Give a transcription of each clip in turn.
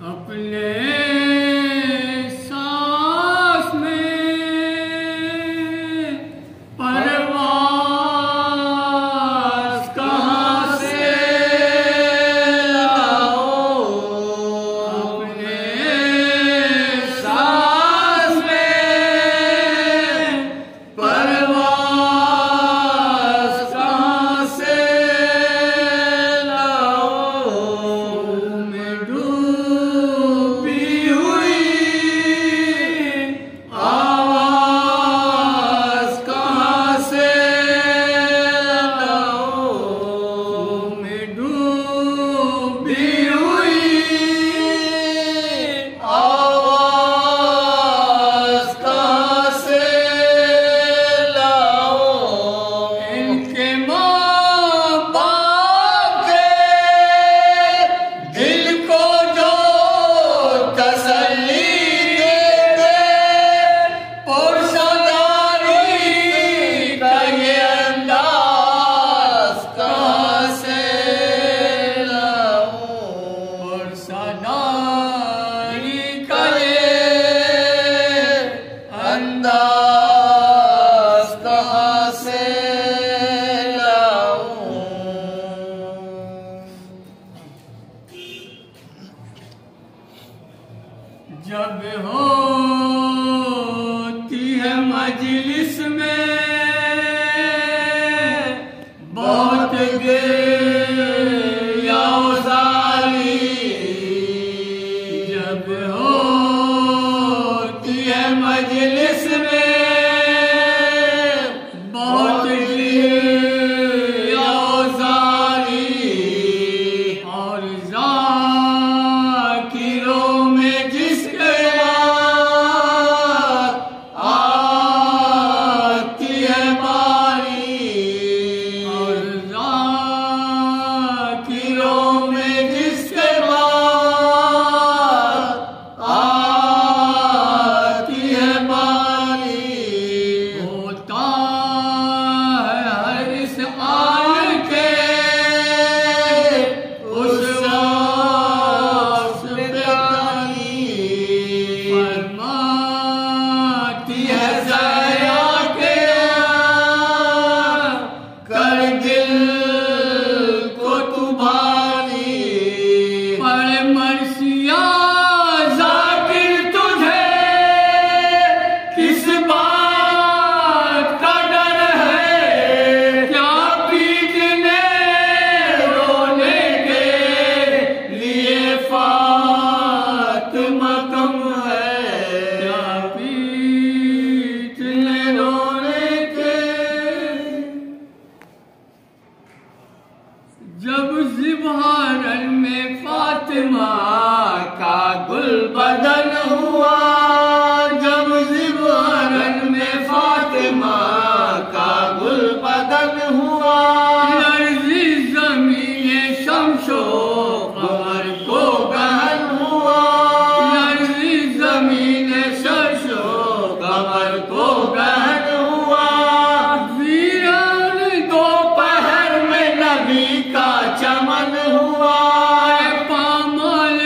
अपने सांस में परवास कहाँ से लाओ, अपने सांस में परवास कहाँ से जब होती है मजलिस में बहुत गिरयाज़ारी, जब होती है मजलिस में बहुत गिरयाज़ारी, और ज़ाकिरों में जिसके आती है बारी, और ज़ाकिरों में जिसके आती है बारी, होता है हर इस आन के उस फरमाती है ज़रा के कर दिल को तू भारी, पढ़ मरसिया ज़ाकिर तुझे किस बात का डर है, क्या पीटने रोने के लिए फातिमा कम है, क्या पीटने रोने के। जब ज़िबहारन में फातिमा का गुल बदन हुआ, जब ज़िबहारन में फातिमा का गुल बदन हुआ, लर्ज़ी ज़मीने शम्सो कमर को गहन हुआ, लर्ज़ी ज़मीने शम्सो कमर को गहन हुआ, वीरान दोपहर में नबी का चमन हुआ, पामाल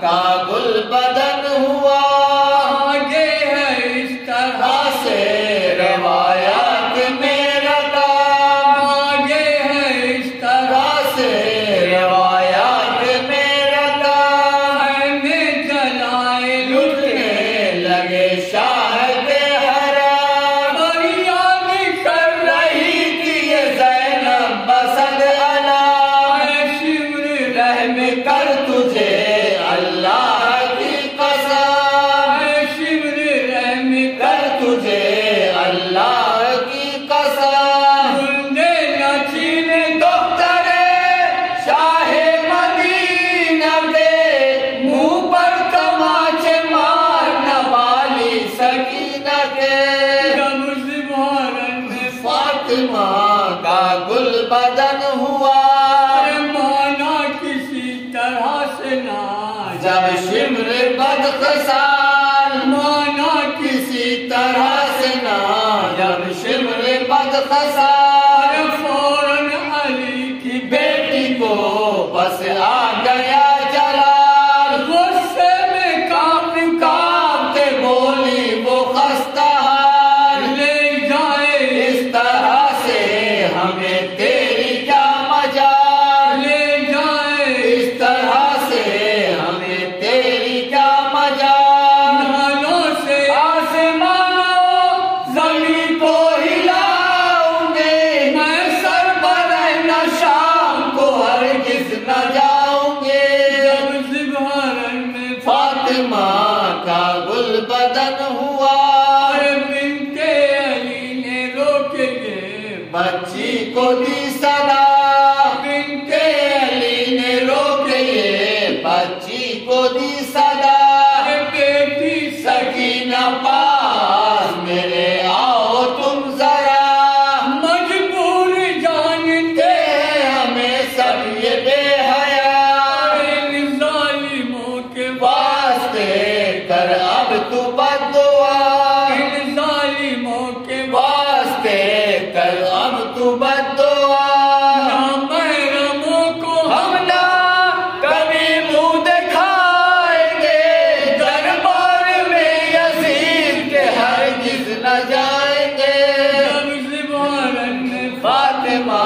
का गुल बदन हुआ। आगे है इस तरह से रवायात मेरा काम, आगे है इस तरह से रवायात मेरा काम। में जलाए लुटने लगे शाहद हराम, फरियाद कर रही थी ये ज़ैनब बसद अला। शिम्र रहम कर तुझे अल्लाह की कसम, शिम्र रहम कर तुझे अल्लाह की कसम। गुंडे न छीने दोस्तरे शाहे मदीना पे, मुंह पर तमाचे मार न वाली सकीना के। जब ज़िबहरन में फातिमा का गुल बदन हुआ, माना किसी तरह से ना। जब शिम्र बदखसाल माना किसी तरह से ना, जब शिम्र बदखसाल फौरन अली की बेटी को बस आ गया जलाल। गुस्से में कांपते बोली वो खस्ता हाल, ले जाए इस तरह से हमें तेरी क्या मजाल, ले जाए इस तरह से हमें तेरी क्या मजाल। नालों से आसमानों जमीन को हिलाऊंगे, मैं सर बरहना शाम को हरगिज न जाऊंगे। जब ज़िबहरन में फातिमा का गुल बदन हुआ, बिन्ते अली ने रोके बच्ची को दी सदा। बिन्ते अली ने रोके बच्ची को दी सदा। बेटी सकीना पास मेरे आओ तुम जरा, मजबूर जानते हमें सब ये बेहया। इन जालिमों के वास्ते कर अब तू बद्दुआ, इन जालिमों के वास्ते कर अब तू बद्दुआ। महरमों को हम ना कभी मुंह दिखाएंगे, दरबार में यजीद के हरगिज न जाएंगे। जब ज़िबहरन में फातिमा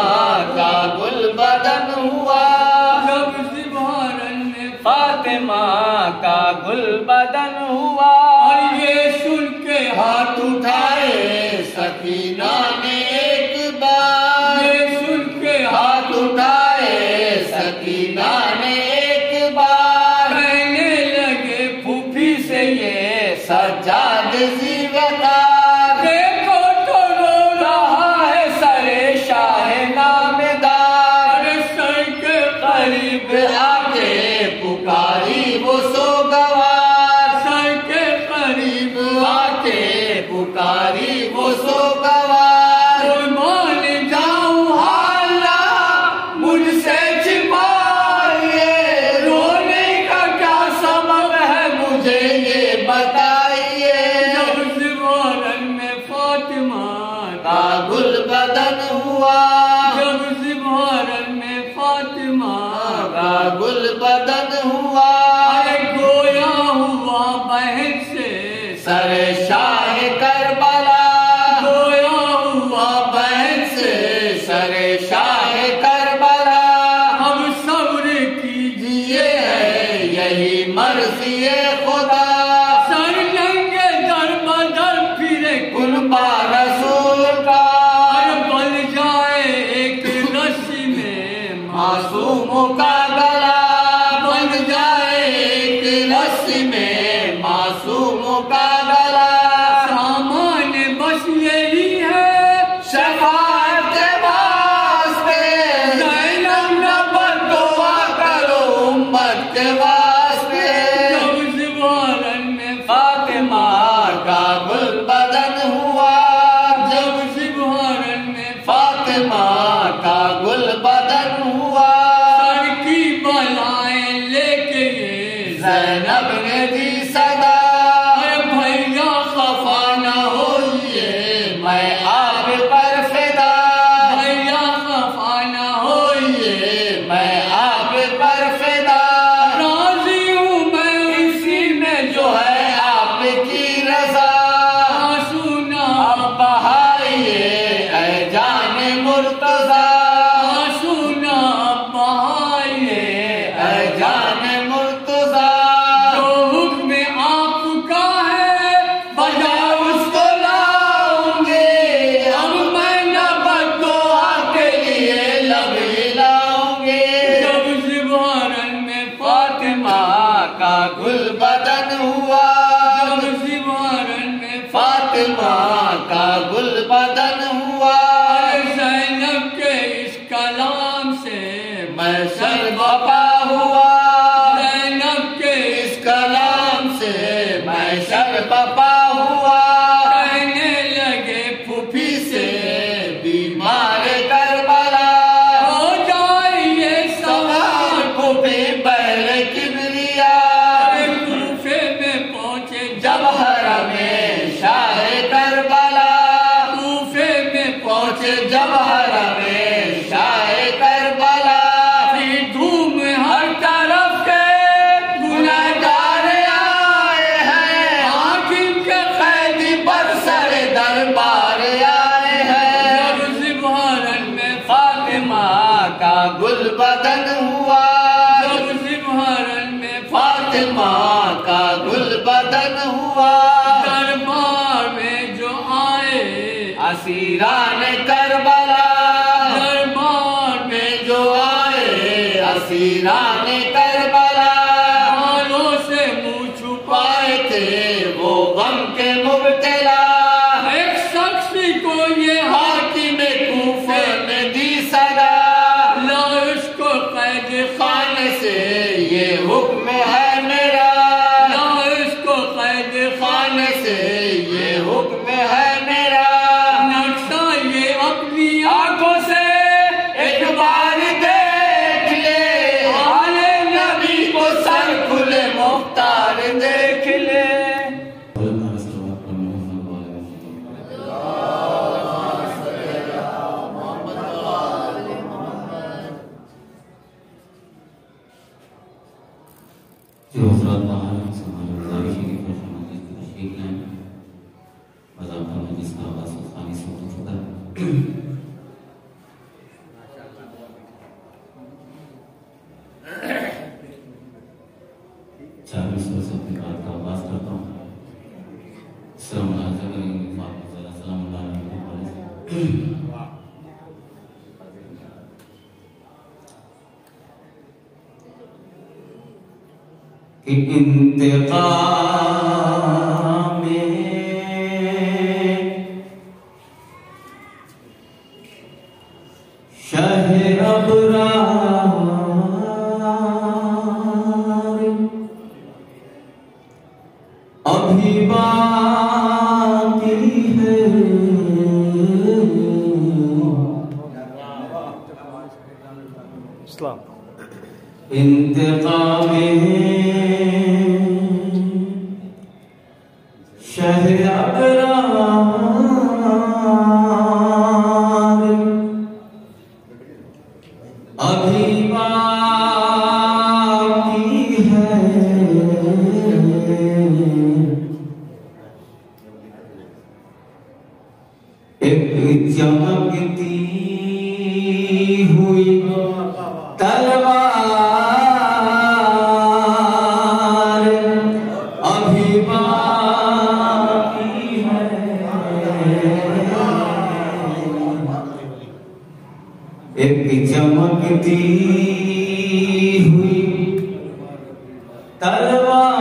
का गुल बदन हुआ, जब ज़िबहरन में फातिमा का गुल बदन हुआ। और ये सुन के हाथ उठाए सकीना ने एक बार, ये सुन के हाथ उठाए सकीना ने एक बार। कहने लगे फूफी से ये सज्जाद ज़ीवदार, देखो तो रो रहा है सरे शाह नामदार। सर के करीब आके पुकारी वो सोगवार, सर के करीब आके पुकारी वो सोगवार। मान जाऊं हाला मुझसे छिपाइए, रोने का क्या सबब है मुझे ये बताइए। जब ज़िबहरन में फातिमा का गुल बदन हुआ, जब ज़िबहरन में फातिमा का गुल बदन हुआ। गोया हुआ बहन से सर शाह करबला, गोया हुआ बहन से सर शाह करबला। हम सब्र कीजिए है यही मर्ज़ी खुदा, सर नंगे दर बदर फिरे कुर्बा रसूल का। बन जाए एक रस्सी में मासूमों का गला, बन जाए एक रस्सी में मासूमों का गला। सामान बस यही है शफाअत के वास्ते, ज़ैनब न बद्दुआ करो उम्मत के वास्ते। जब ज़िबहरन में फातिमा का गुल बदन हुआ, जब ज़िबहरन में फातिमा का गुल बदन हुआ। सर की बलाएं लेके ये ज़ैनब ने दी सदा। भैया खफा न होइए मैं आप पर फिदा, भैया खफा न होइए मैं आप पर फिदा। से महशर बपा हुआ, ज़ैनब के इस कलाम से महशर बपा हुआ। कहने लगे फूफी से बीमार करबला, हो जाए ये सवार फूफी बहरे किबरिया। कूफे में पहुंचे जब हरमे शाह करबला, कूफे में पहुंचे जब हरमे शाह करबला। फिर धूम हर तरफ के गुनहगार आए हैं, हाकिम के कैदी पर सर दरबार आए हैं। जब ज़िबहरन में फातिमा का गुल बदन हुआ, जब ज़िबहरन में फातिमा का गुल बदन हुआ। दरबार में जो आए असीरान करबला, दरबार में जो आए असीरान करबला। बालों से मुंह छुपाए थे वो गम के मुब्तला। एक शख्स को ये हाकिम कूफे में दी सदा, ला उसको कैद खाने से ये हुक्म है मेरा, ला उसको कैद खाने से ये हुक्म है मेरा। नक्शा ये अपनी आंखों से एक बार देख ले, आले नबी को सर खुले मुख्तार देख ले। जो हज़रात बाहर हैं समाज गुज़ारिश की खुशनुदी की तशरीफ लाएं। मज़ाक़ में जिसका आवाज़ खानी से होता है। चार मिसरों से अपनी बात का आगाज़ करता हूँ। सलाम कि इंतकाम में शाह अबरार अभी बाकी है। इंतकाम शाह अबरार अभी बाकी है। एक चमकती हुई तलवार अभी बाकी है। एक चमकती हुई तलवार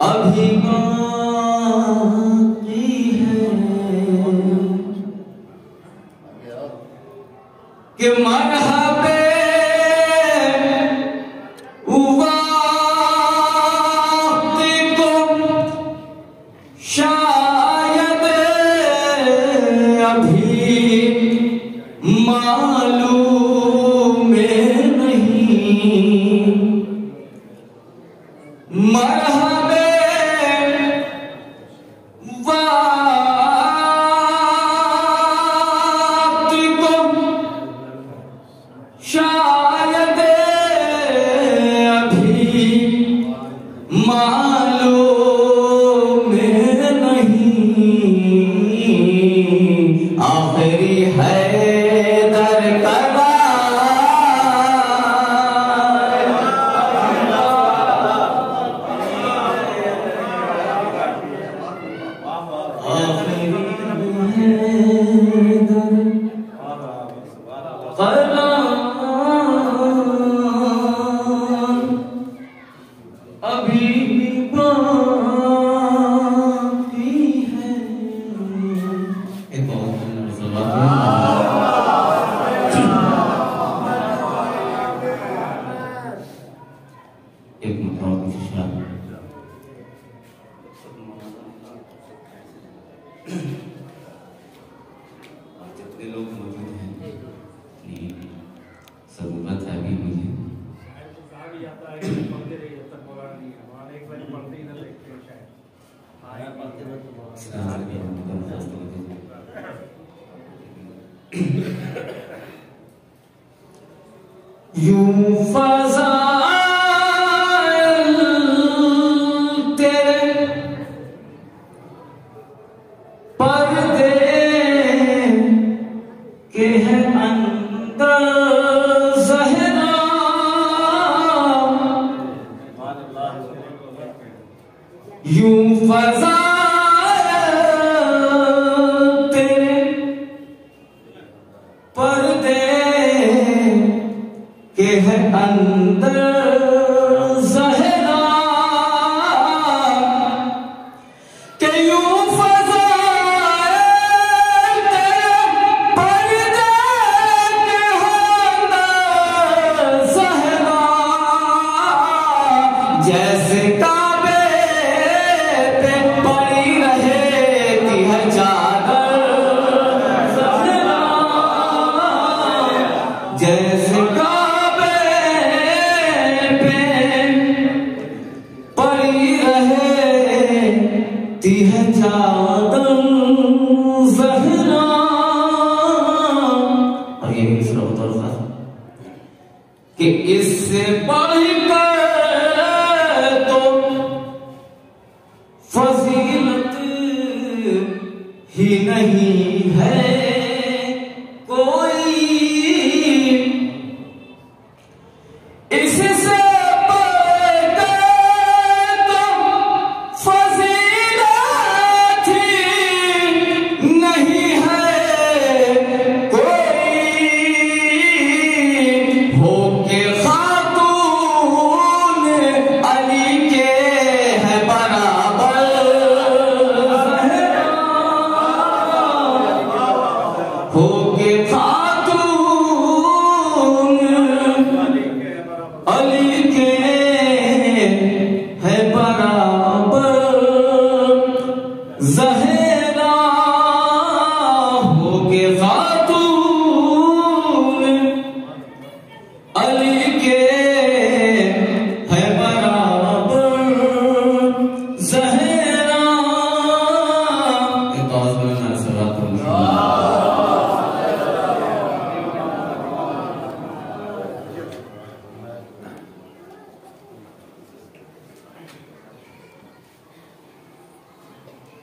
अभी बाकी है। कि मरहबे वक्त को शायद अभी मालूम नहीं। मरहबे वक्त को एक मुद्राओं की शिक्षा जितने लोग मौजूद हैं जरूरत है अभी मुझे यूं फज़ाइल तेरे पर्दे के हैं अंदर ज़हरा यूं फज़ाइल तेरे पर्दे के है अंदर ज़हरा के यूं फज़ाइल तेरे पर्दे के है अंदर ज़हरा जैसे काबे पे पड़ी रहेती है चादर ज़हरा जैसे है चादर ज़हरा और ये भी दूसरा उतर था कि इससे बढ़कर तो फजीलत ही नहीं है कोई इससे अली के है बराबर ज़हरा हो के खातून अली के है बराबर ज़हरा एक आवाज में मैं सवाल करूंगा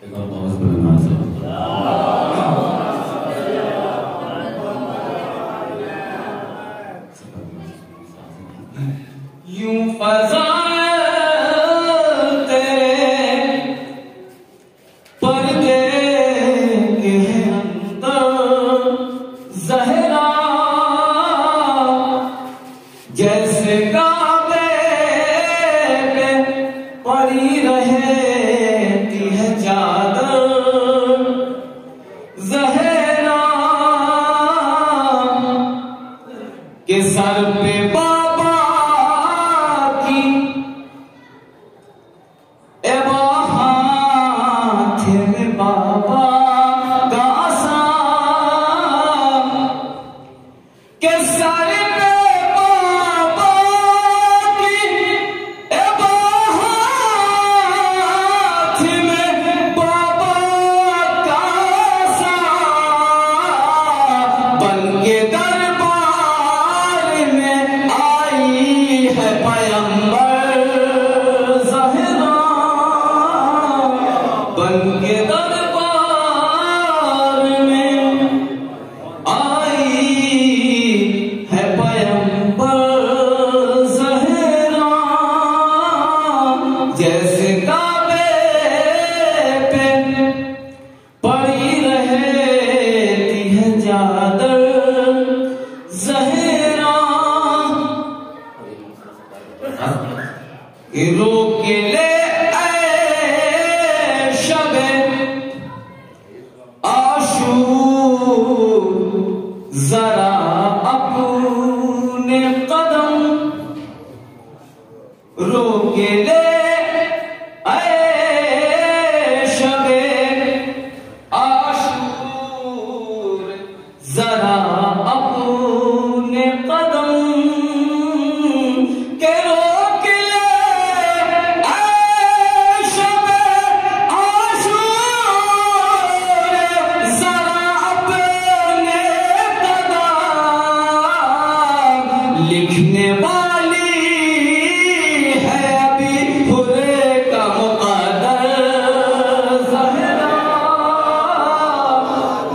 एक और आवाज में मैं यूं फज़ाइल तेरे पर्दे के हैं अंदर ज़हरा जैसे काबे पे पड़ी रहती है चादर ज़हरा के सर पे बाबा की हाथ में बाबा का आसान के सर पे बाबा की हाथ में बाबा का आसान बन के दरबार में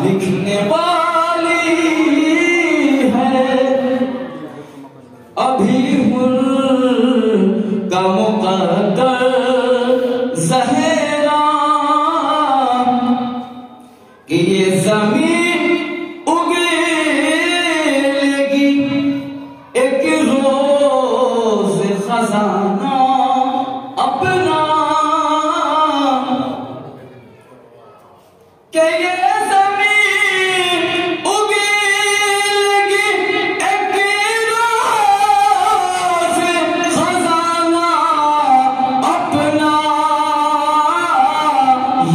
लिखने वाली है अभी का मुकद्दर ज़हरा कि ये ज़मीन उगेगी एक रोज़ खजाना अपना कि ये ज़मीन उगेगी एक रोज़ खजाना अपना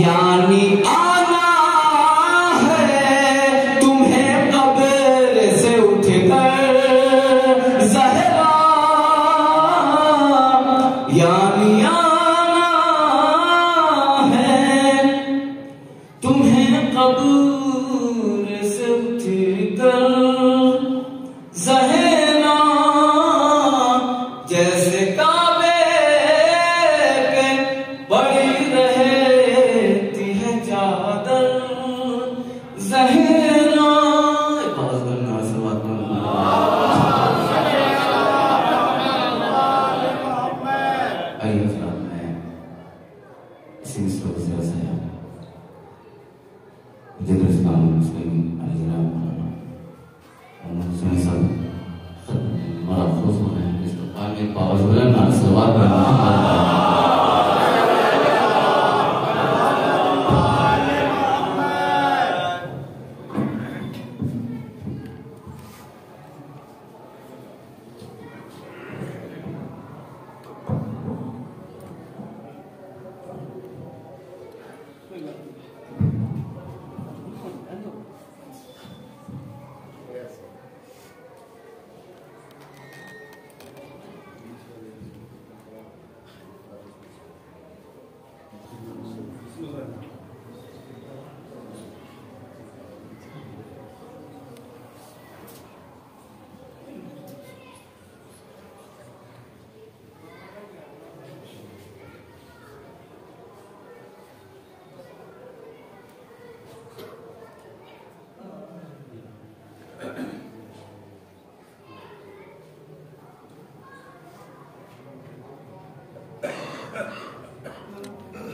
यानी आना है तुम्हें कब्र से उठकर ज़हरा यानी आना है तुम्हें कब्र से उठकर ज़हरा जैसे काबे पे पड़ी रहती है चादर ज़हरा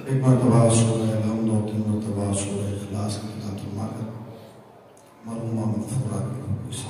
एक मरतबा सूरह अलहम्द और 3 मरतबा सूरह इखलास की तिलावत फरमाकर मरहूमा मग़फ़ूरा की खुशी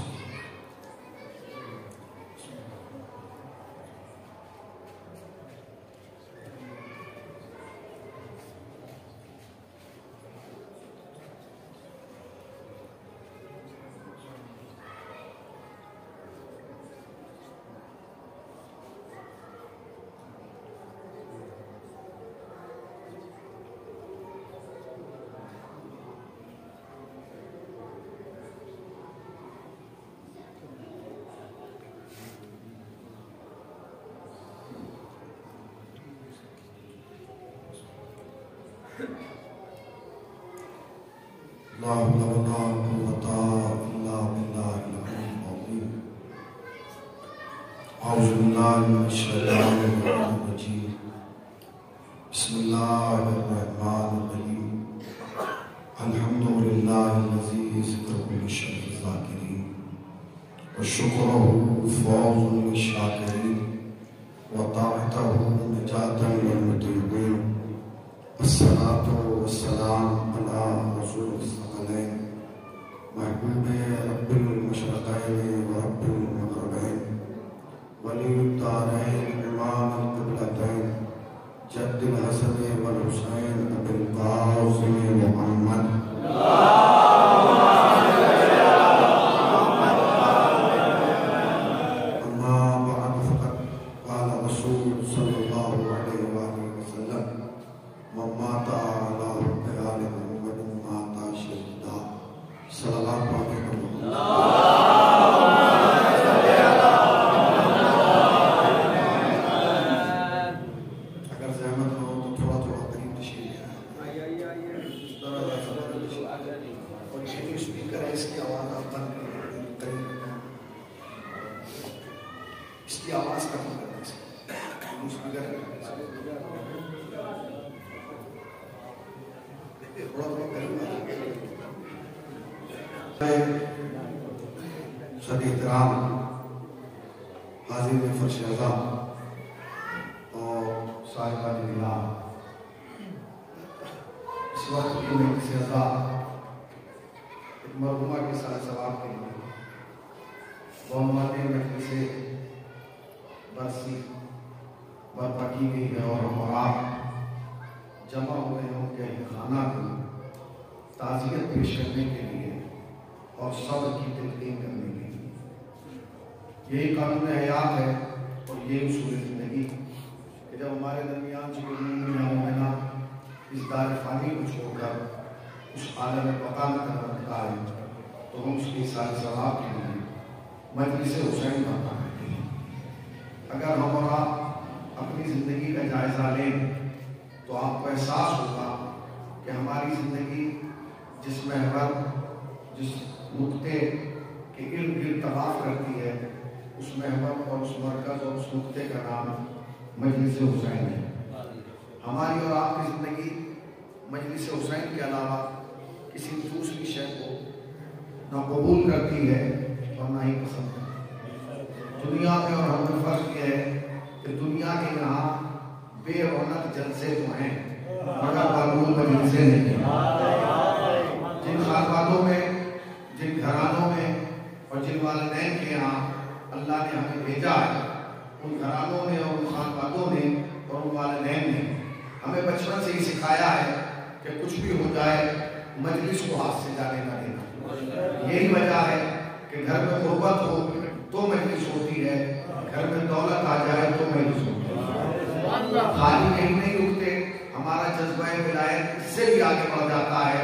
ला हौला वला कुव्वता इल्ला बिल्लाहिल अलीय्यिल अज़ीम। औज़ु बिल्लाहि मिनश शैतानिर रजीम। बिस्मिल्लाहिर रहमानिर रहीम। अल्हम्दुलिल्लाहिल्लज़ी ज़िक्रुहु लिश्शाकिरीन व शुक्रुहु फ़ौज़ुन लिश्शाकिरीन व ताअतुहु निजातुन लिल-मुतीक़ीन। अस्सलातु वस्सलाम अला रसूलिस सकलैन महबूबे रब्बिल मशरक़ैन व रब्बिल मग़रिबैन वलीयुद दारैन इमामुल क़िबलतैन जद्दुल हसन वल हुसैन अबुल क़ासिम मुहम्मद अम्मा बअद फ़क़द क़ाल रसूल सल्लल्लाहु अलैहि वसल्लम मन माता अला हुब्बि आलि मुहम्मदिन माता शहीदा। सल्लल्लाहु अलैहि वसल्लम। अगर ज़हमत हो तो थोड़ा थोड़ा करीब तशरीफ़ ले आए और ये स्पीकर है, इसकी आवाज़ आप बंद करें, इसकी आवाज़ कम करना, स्पीकर थोड़ा थोड़ा करीब सदीराम हाजिर में फरशा और साहिबा जिला इस वक्त की मैं किसी मरहुमा के साथ सवाब के लिए बहुमानी में से बरसी बर्पा की गई है और हम आप जमा हुए हैं उनके खाना को ताज़ियत पेश करने के लिए और सब्र की तकलीम करने के लिए। यही कानून हयात है और ये उसूल ज़िंदगी कि जब हमारे दरमियान से कोई मोमिना इस दार फ़ानी को छोड़कर उस आलम में पता न करता है तो हम उसके सारे सवाब के लिए मजलिस हुसैन बनता है। अगर हम और आप अपनी ज़िंदगी का जायज़ा लें तो आपको एहसास होगा कि हमारी ज़िंदगी जिस महवर जिस नुक्ते के इर्द गिर्द तवाफ करती है उस महवर और उस मरकज़ और उस नुक्ते का नाम मजलिस हुसैन है। हमारी और आपकी ज़िंदगी मजलिस हुसैन के अलावा किसी दूसरी शय को ना कबूल करती है और ना ही पसंद करती है। दुनिया में और हम में फ़र्क यह है कि दुनिया के यहाँ बेरौनक जलसे तो हैं मगर बालूल मजलिसें नहीं हैं। जिन खानवादों में जिन घरानों में और जिन वालिदैन के यहाँ अल्लाह ने हमें भेजा है उन घरानों ने और उन खानवादों ने और उन वालिदैन ने हमें बचपन से ही सिखाया है कि कुछ भी हो जाए मजलिस को हाथ से जाने ना देना। यही वजह है कि घर में गुर्बत हो तो मजलिस होती है, घर में दौलत आ जाए तो मजलिस होती है। खाली कहीं नहीं रुकते, हमारा जज्बा विलायत इससे भी आगे बढ़ जाता है।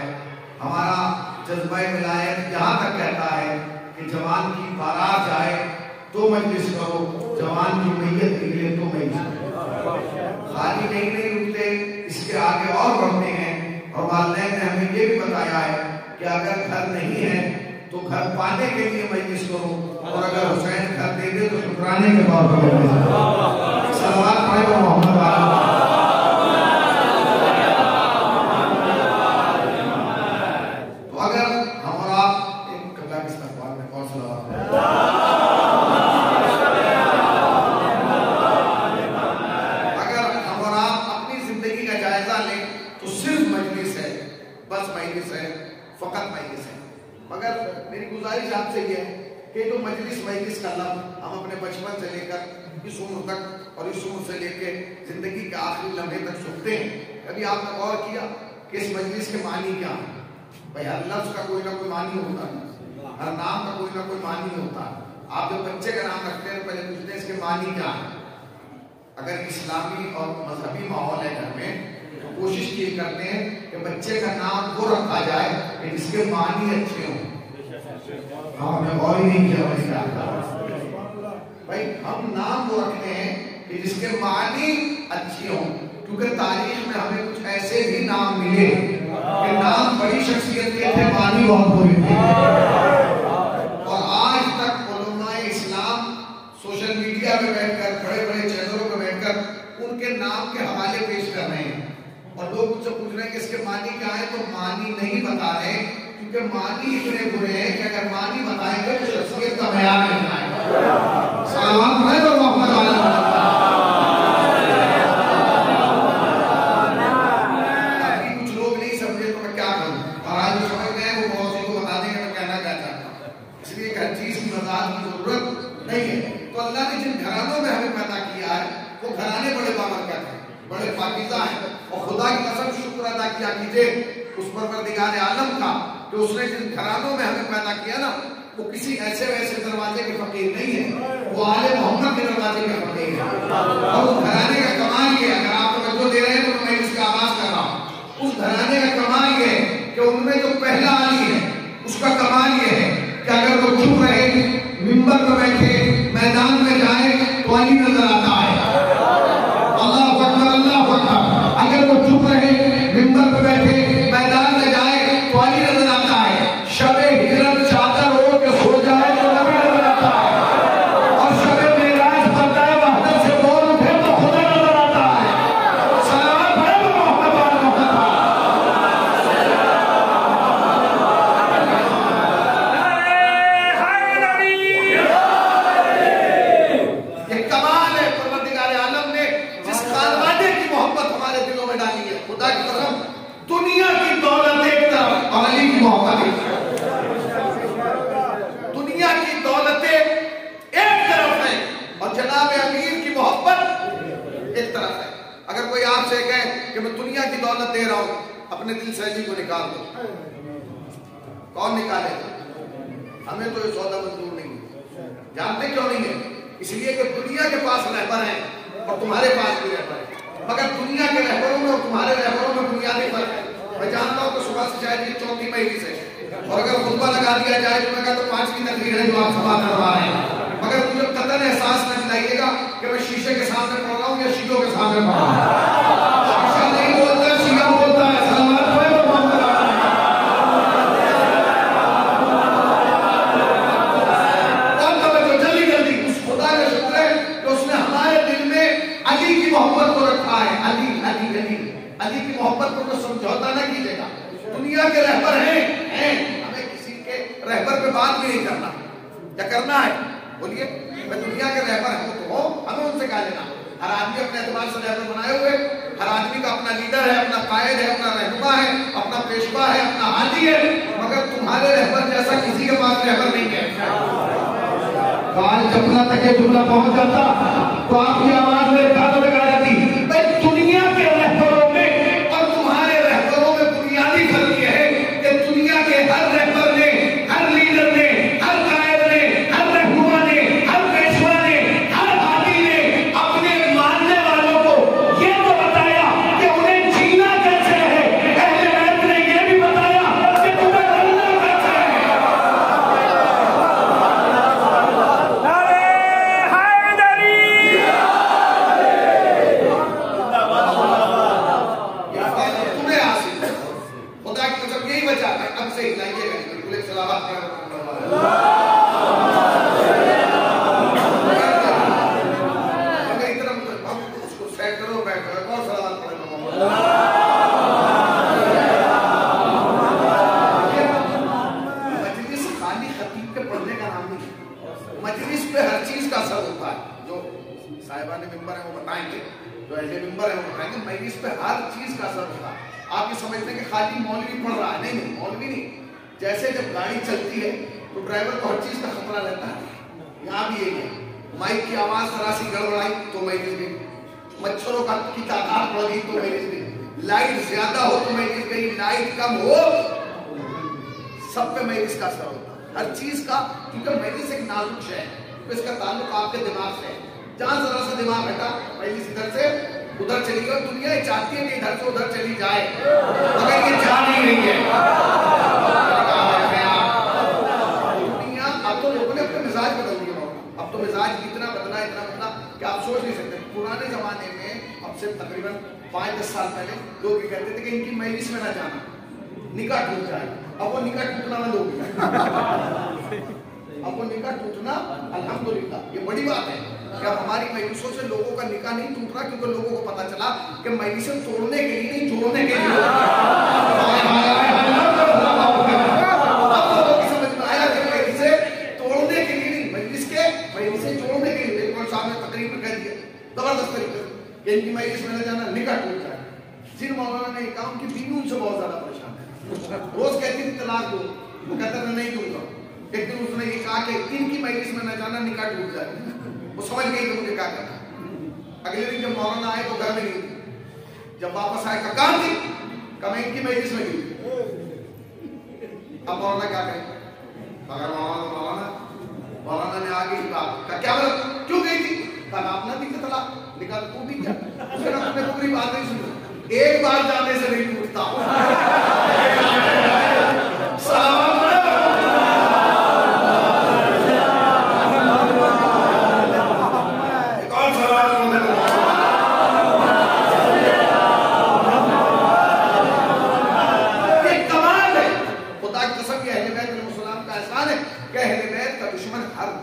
हमारा जज्बा विलायत यहाँ तक कहता है कि जवान की बारात जाए तो मजलिस करो, जवान की मैयत निकले तो मजलिस करो। खाली कहीं नहीं रुकते, इसके आगे और बढ़ते हैं और वालिदैन ने हमें ये भी बताया है कि अगर घर नहीं है तो घर पाने के लिए मजलिस करो और अगर हुसैन घर दे दे तो शुक्राने के तौर पर सलवात पढ़े तो मोहम्मद वाला। तो अगर हम और आप एक कबला के इस्तकबाल में कौन सलवात अगर हम और आप अपनी जिंदगी का जायजा लें तो सिर्फ मजलिस है, बस मजलिस है, फकत मजलिस है। मगर मेरी गुजारिश आपसे ये है कि जो मजलिस का लफ्ज़ हम अपने बचपन से लेकर इस उम्र तक और इस उम्र से लेकर जिंदगी के आखिरी लम्हे तक सुनते हैं। कभी आपने गौर किया कि इस मजलिस के मानी क्या है? भाई हर लफ्ज़ का कोई ना कोई मानी होता है, हर नाम का कोई ना कोई मानी होता है। आप जब बच्चे का नाम रखते हैं पहले पूछते हैं इसके मानी क्या है। अगर इस्लामी और मजहबी माहौल है घर में तो कोशिश ये करते हैं कि बच्चे का नाम वो रखा जाए कि जिसके मानी अच्छे हों। हमने और ही नहीं किया भाई, हम नाम वो रखते हैं कि जिसके मानी अच्छी हों, क्योंकि तारीख में हमें कुछ ऐसे भी नाम मिले कि नाम बड़ी शख्सियत के थे, मानी बहुत बुरे थे। और आज तक उलमाए इस्लाम सोशल मीडिया पे बैठकर बड़े बड़े चैनलों पे बैठकर उनके नाम के हवाले पेश कर रहे हैं और लोग मुझसे पूछ रहे हैं कि इसके मानी क्या है, तो मानी नहीं बता रहे क्योंकि मानी इतने बुरे हैं कि अगर मानी बताएंगे तो शख्सियत का बयान नहीं आएगा। सलावत है तो मोहम्मद वाला। अभी कुछ लोग नहीं समझे तो मैं क्या करूं, और आज जो समझ गए वो बहुत सी को बता देंगे मैं कहना क्या चाहता हूं। इसलिए हर चीज की वजाहत की जरूरत नहीं है। तो अल्लाह ने जिन घरानों में हमें पैदा किया है वो घराने बड़े बाबरकत हैं, बड़े पाकीज़ा हैं और खुदा की कसम शुक्र अदा किया कीजिए उस परवरदिगार आलम का कि उसने जिन घरानों में हमें पैदा किया ना वो किसी ऐसे वैसे दरवाजे के फकीर नहीं है, वो आले मोहम्मद के दरवाजे के फकीर है। और उस घराने का कमाल ये, अगर आप तवज्जो दे रहे हैं तो मैं इसका आवाज कर रहा हूँ, उस घराने का कमाल ये है कि उनमें जो पहला आली है उसका कमाल ये है कि अगर वो चुप रहे, मिंबर पर बैठे, मैदान में जाए तो अली नजर आता है। अल्लाह अकबर, अल्लाह अकबर। अगर वो चुप रहे, मिंबर पर बैठे, मैदान में जाए तो अली नजर आता है। शबे हिजरत चादर ओढ़ के सो जाए तो नबी नजर आता है। और शबे मेराज बताए वहदत से बोल उठे तो खुदा नजर आता है। सलावत है तो मोहम्मद वाला मोहम्मद। दौलत दे रहा हूं, अपने दिल से अली को निकाल दो। कौन निकालेगा? हमें तो ये सौदा मंजूर नहीं है। जानते क्यों नहीं है? इसलिए कि दुनिया के पास रहबर है और तुम्हारे पास भी रहबर है, मगर दुनिया के रहबरों में और तुम्हारे रहबरों में बुनियादी फर्क है। मैं जानता हूं कि सुबह से शायद ये चौथी महीने से, और अगर खुतबा लगा दिया जाए तो मैं कहता 5वीं तकरीर है जो आप सभा करवा रहे हैं, मगर मुझे कतई एहसास न दिलाइएगा कि मैं शीशे के सामने पढ़ रहा हूँ या शीशों के सामने पढ़ रहा हूँ। शीशा नहीं बोलता, शीशा बोलता है। अली की मोहब्बत को रखा है। अली अली अली अली की मोहब्बत को तो समझौता ना कीजिएगा। दुनिया के रहबर हैं, हमें किसी के रहबर पे बात भी नहीं करना। क्या करना है बोलिए? मैं दुनिया के रहबर हूं तो हमें उनसे क्या लेना? हर आदमी अपने एतबार से रहबर बनाए हुए, हर आदमी का अपना लीडर है, अपना कायद है, अपना रहनुमा है, अपना पेशवा है, अपना हाजी है, मगर तुम्हारे रहबर जैसा किसी के पास रहबर नहीं है। काल जपना तक ये जुमला पहुंच जाता तो आपकी आवाज में कान लगा जाती। भाई दुनिया के रहबरों में और तुम्हारे रहबरों में बुनियादी फर्क यह है कि दुनिया के हर रहबर ने, हर लीडर ने, हर कायद ने, हर रहनुमा ने, हर पेशवा ने, हर हादी ने अपने मानने वालों को ये तो बताया कि उन्हें जीना कैसे है। अहले बैत ने ये भी बताया कि तुम्हें रहना कैसे है। अब से हिलाइएगा बिल्कुल एक सलावत मेरी तरफ उसको सेट करो, बैठ जाओ, कौन सलावत पढ़ेगा? मजलिस खाली खतीब के पढ़ने का नाम नहीं। मजलिस पे हर चीज का असर होता है। जो साहिबान मिंबर है वो बताएंगे, जो अहले मिंबर है वो बताएंगे। मजलिस पे हर चीज का असर होता है। आप ये समझते हैं कि खाली मौलवी पढ़ रहा है, नहीं, मौलवी नहीं। जैसे जब गाड़ी चलती है तो ड्राइवर को हर चीज का खतरा रहता है। यहाँ भी यही है। माइक की आवाज जरा सी गड़बड़ाई तो मजलिस गई, मच्छरों की तादाद बढ़ गई तो मजलिस गई, लाइट ज्यादा हो तो मजलिस गई, लाइट कम हो, सब पे मजलिस का असर होता है, हर चीज का। क्योंकि मजलिस एक नाजुक है, तो इसका ताल्लुक आपके दिमाग से है। जहां जरा सा दिमाग हटा, मजलिस इधर से उधर चली गई। दुनिया चाहती है कि इधर से उधर चली जाए, मगर ये जा नहीं रही है। दुनिया अब तो लोगों ने अपने मिजाज बदल दिए। अब तो मिजाज इतना बदला कि आप सोच नहीं सकते। पुराने जमाने में अब से तकरीबन 5-10 साल पहले लोग ये कहते थे कि इनकी मजलिस में ना जाना, निकाह टूट जाए। अब वो निकाह टूटना बंद हो गया। अब वो निकाह टूटना अल्हम्दुलिल्लाह ये बड़ी बात है कि अब हमारी मजलिसों से लोगों का निकाह नहीं टूट रहा, क्योंकि लोगों को पता चला कि मजलिसें तोड़ने के लिए नहीं, जोड़ने के लिए। अब लोगों की समझ में आया कि मजलिसें तोड़ने के लिए नहीं, मजलिसें जोड़ने के लिए। मेरे को साहब ने तकरीर में कह दिया जबरदस्त तरीके से, इनकी मजलिस में न जाना, निकाह टूट जाए। जिन मौलाना ने काम की बीवी उनसे बहुत ज्यादा परेशान है, रोज कहती थी तलाक दो, वो कहता था नहीं दूंगा। एक दिन उसने ये कहा कि इनकी मजलिस में न जाना, निकाह टूट जाए। वो समझ गई कि मुझे क्या करना। अगले दिन जब मौलाना आए तो घर में नहीं थी। जब वापस आए कहाँ थी? कब इनकी मजलिस में गई। अब मौलाना क्या कहे? अगर मौलाना ने आगे कहा क्या मतलब क्यों गई थी? कहा आपने दी तलाक, निकाल तू भी क्या? उसने अपने पूरी बात नहीं सुनी। एक बार जाने से नहीं टूटता।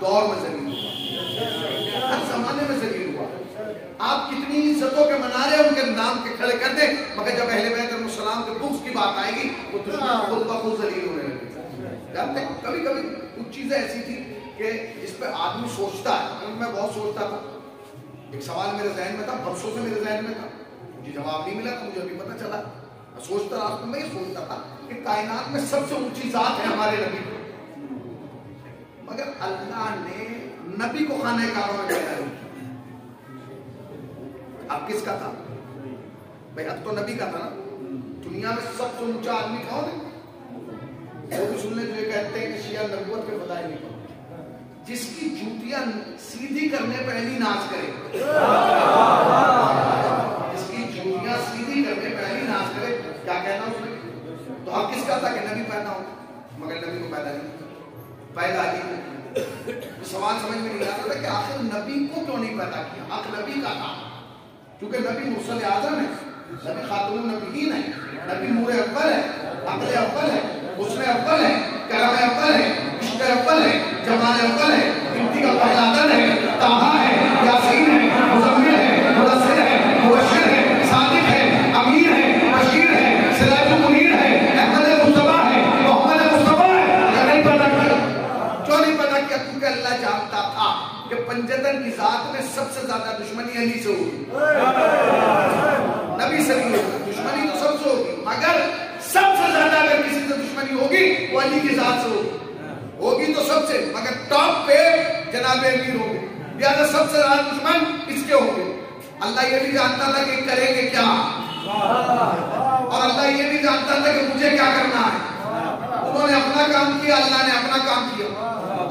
दौर में जलील हुआ, हर जमाने में जलील हुआ। आप कितनी इज्जतों के मनारे उनके नाम के खड़े कर दे, मगर जब अहले बैत अलैहिस्सलाम के बुग़्ज़ की बात आएगी वो दुश्मन खुद ब खुद जलील होने लगे। जानते कभी कभी कुछ चीजें ऐसी थी कि इस पे आदमी सोचता है। मैं बहुत सोचता था, एक सवाल मेरे ज़हन में था, बरसों से मेरे ज़हन में था, मुझे जवाब नहीं मिला, मुझे अभी पता चला। मैं सोचता रहा, मैं ये सोचता था कि कायनात में सबसे ऊंची जात है हमारे नबी, मगर अल्लाह ने नबी को खाने काबा में पैदा नहीं किया। अब किसका था भाई? अब तो नबी का था ना। दुनिया में सबसे ऊंचा आदमी कौन है? वो भी सुन ले जो कहते हैं कि शिया नबूवत के फदाइल नहीं पढ़ते, जिसकी जूतियां सीधी करने पर अली नाच करे, जिसकी जूतियां सीधी करने पर अली नाच करे, क्या कहना उसने? तो अब किसका था कि नबी पैदा हो, मगर नबी को पैदा नहीं, पैदा ही सवाल समझ में नहीं आता था कि आखिर नबी को क्यों नहीं पैदा किया? हक नबी का था, क्योंकि नबी मुर्सल आज़म है, नबी खातून नबीयीन है, नबी नूर अव्वल है, अक़ल अव्वल है, हुस्न अव्वल है, करम अव्वल है, इश्क अव्वल है, जमाल अव्वल है, इब्ती का पहला अदद है, ताहा है, यासीन है, मुज़म्मिल है, मुदस्सिर है, मुबश्शिर है, सादिक है, अमीर है, बशीर है, सिराजुल मुनीर है, अहमद मुस्तफा है, मोहम्मद मुस्तफा है। क्या नहीं पैदा किया? क्यों नहीं पैदा किया? क्योंकि अल्लाह जानता था कि पंजतन की जात में सबसे ज्यादा दुश्मनी अली से होगी, नबी से नहीं होगी। दुश्मनी तो सबसे होगी, मगर सबसे ज्यादा अगर किसी से दुश्मनी होगी वो अली की जात से होगी तो सबसे, मगर टॉप पे जनाब अमीर होंगे, लिहाजा सबसे ज्यादा दुश्मन इसके होंगे। अल्लाह ये भी जानता था कि करेंगे क्या, और अल्लाह ये भी जानता था कि मुझे क्या करना है। उन्होंने अपना काम किया, अल्लाह ने अपना काम किया।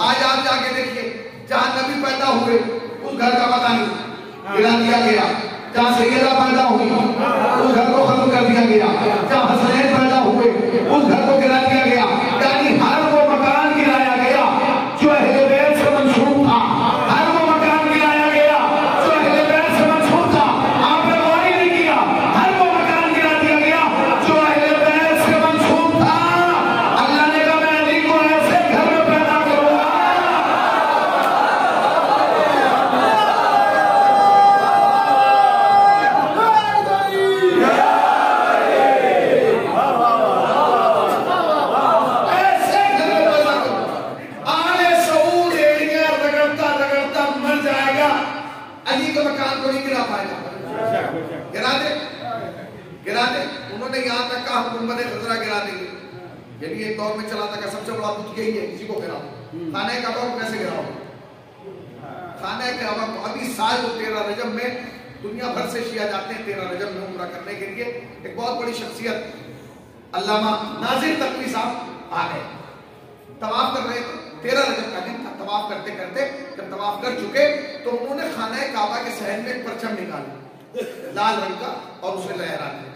आज आप जाके देखिए, जहां नबी पैदा हुए उस घर का पता नहीं, गिरा दिया गया। जहां सैयदा पैदा हुई उस घर को खत्म कर दिया गया। जहां हसनैन पैदा हुए उस घर को गिरा दिया गया। यानी हर वो मकान गिराया गया जो अहले बैत से मंसूब था, हर वो मकान गिराया गया जो अहले बैत से मंसूब था। आपने गौर नहीं किया, हर वो मकान गिरा दिया गया जो अहले बैत से मंसूब था। अल्लाह ने कहा मैं अली को ऐसे घर में पैदा करूंगा। उन्होंने यहां तक कहा गुंबद खजरा गिरा देंगे, यदि एक दौर में चला था कि सबसे बड़ा बुत यही है, इसी को गिराओ। खाने काबा को कैसे गिराओ? खाने काबा को अभी साल 13 रजब में दुनिया भर से शिया जाते हैं 13 रजब में उम्रा करने के लिए। एक बहुत बड़ी शख्सियत अल्लामा नाजिर तकवी साहब आ गए, तवाफ कर रहे थे, 13 रजब का दिन था। तवाफ करते करते जब तवाफ कर चुके तो उन्होंने खाने काबा के सहन में एक परचम निकाला लाल रंग का और उसे लहराते।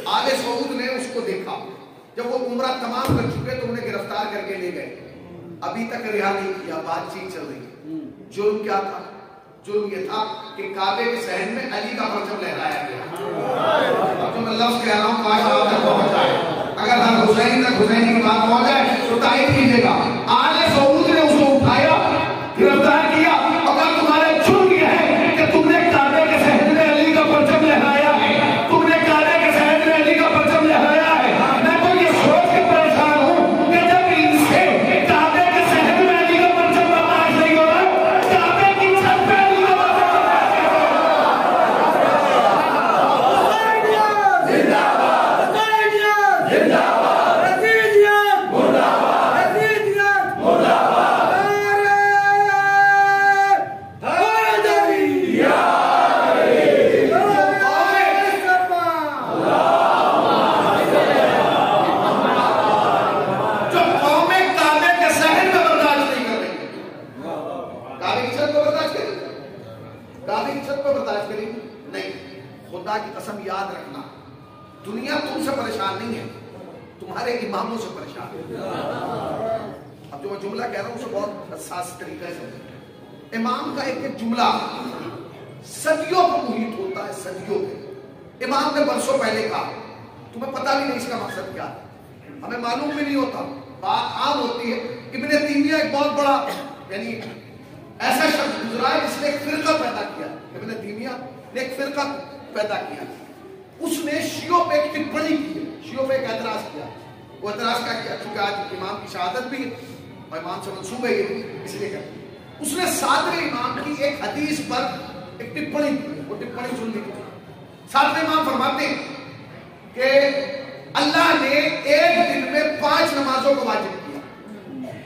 आले सऊद ने उसको देखा, जब वो उम्रा तमाम कर चुके तो उन्हें गिरफ्तार करके ले गए। अभी तक रिहा नहीं किया, बातचीत चल रही। जुर्म क्या था? जुर्म ये था कि काबे के सहन में अली का परचम लहराया गया। अब जो मैं लफ्ज कह रहा हूं काश आप तक पहुंच जाए, अगर हर हुसैन तक हुसैनी की बात पहुंच जाए तो तारीफ कीजिएगा। आले सऊद ने उसको उठाया, गिरफ्तार किया। अगर तुम्हारे जुर्म यह है कि तुमने काबे के सहन में अली का परचम लहराया है, तुमने काबे के सहन में अली का परचम लहराया है, मैं तो ये सोच के परेशान हूं कि जब इनसे काबे के सहन में अली का परचम बर्दाश्त नहीं हो रहा, काबे की छत पे अली का की कसम याद रखना, दुनिया तुमसे परेशान नहीं है, तुम्हारे इमामों से परेशान है। अब जो मैं जुमला कह रहा हूं उसे बहुत हसास तरीके से, इमाम का एक एक जुमला सदियों पर मुहित होता है, सदियों पे। इमाम ने बरसों पहले कहा, तुम्हें पता भी नहीं इसका मकसद क्या है, हमें मालूम भी नहीं होता, बात आम होती है। इब्ने तैमिया एक बहुत बड़ा यानी ऐसा शख्स गुजरा है जिसने एक फिरका पैदा किया। इब्ने तैमिया ने एक फिरका पैदा किया, उसने शियों पे एक टिप्पणी की है, शियों पे एक ऐतराज किया। वो ऐतराज क्या किया? क्योंकि आज इमाम की शहादत भी है और इमाम से मंसूब है इसलिए क्या, उसने 7वें इमाम की एक हदीस पर एक टिप्पणी की। वो टिप्पणी सुन ली। 7वें इमाम फरमाते हैं कि अल्लाह ने एक दिन में 5 नमाजों को वाजिब किया।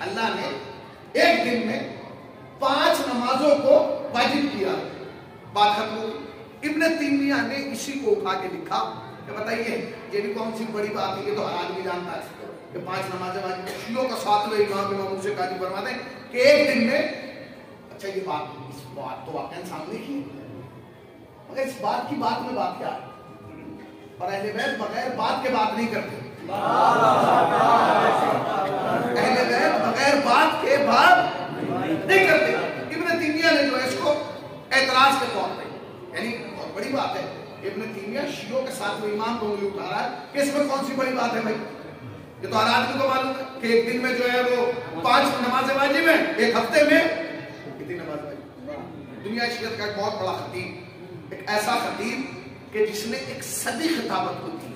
अल्लाह ने एक दिन में 5 नमाजों को वाजिब किया। बात खत्म हो गई। इब्ने तैमिया ने इसी को उठा के लिखा कि बताइए ये भी कौन सी बड़ी बात है, ये तो हर आदमी जानता है कि 5 नमाजें वाजिब। शियों का 7वें इमाम इमाम मुझसे काजी फरमाते हैं कि एक दिन में, अच्छा ये बात, इस बात तो वाकई सामने की, मगर इस बात की बात में बात क्या है? और अहले बैत बगैर बात के बात नहीं करते, अहले बैत बगैर बात के बात नहीं करते। इब्न तैमिया ने जो है इसको एतराज के तौर पे, यानी बहुत बड़ी बात है, इब्न तैमिया शियों के 7वें इमाम को उंगली उठा रहा है कि इसमें कौन सी बड़ी बात है भाई? ये तो हर आदमी को मालूम है कि एक दिन में जो है वो 5 नमाजें वाजिब है, एक हफ्ते में कितनी नमाज वाजिब? दुनिया शियत का एक बहुत बड़ा खतीब, एक ऐसा खतीब कि जिसने एक सदी खिताबत को दी,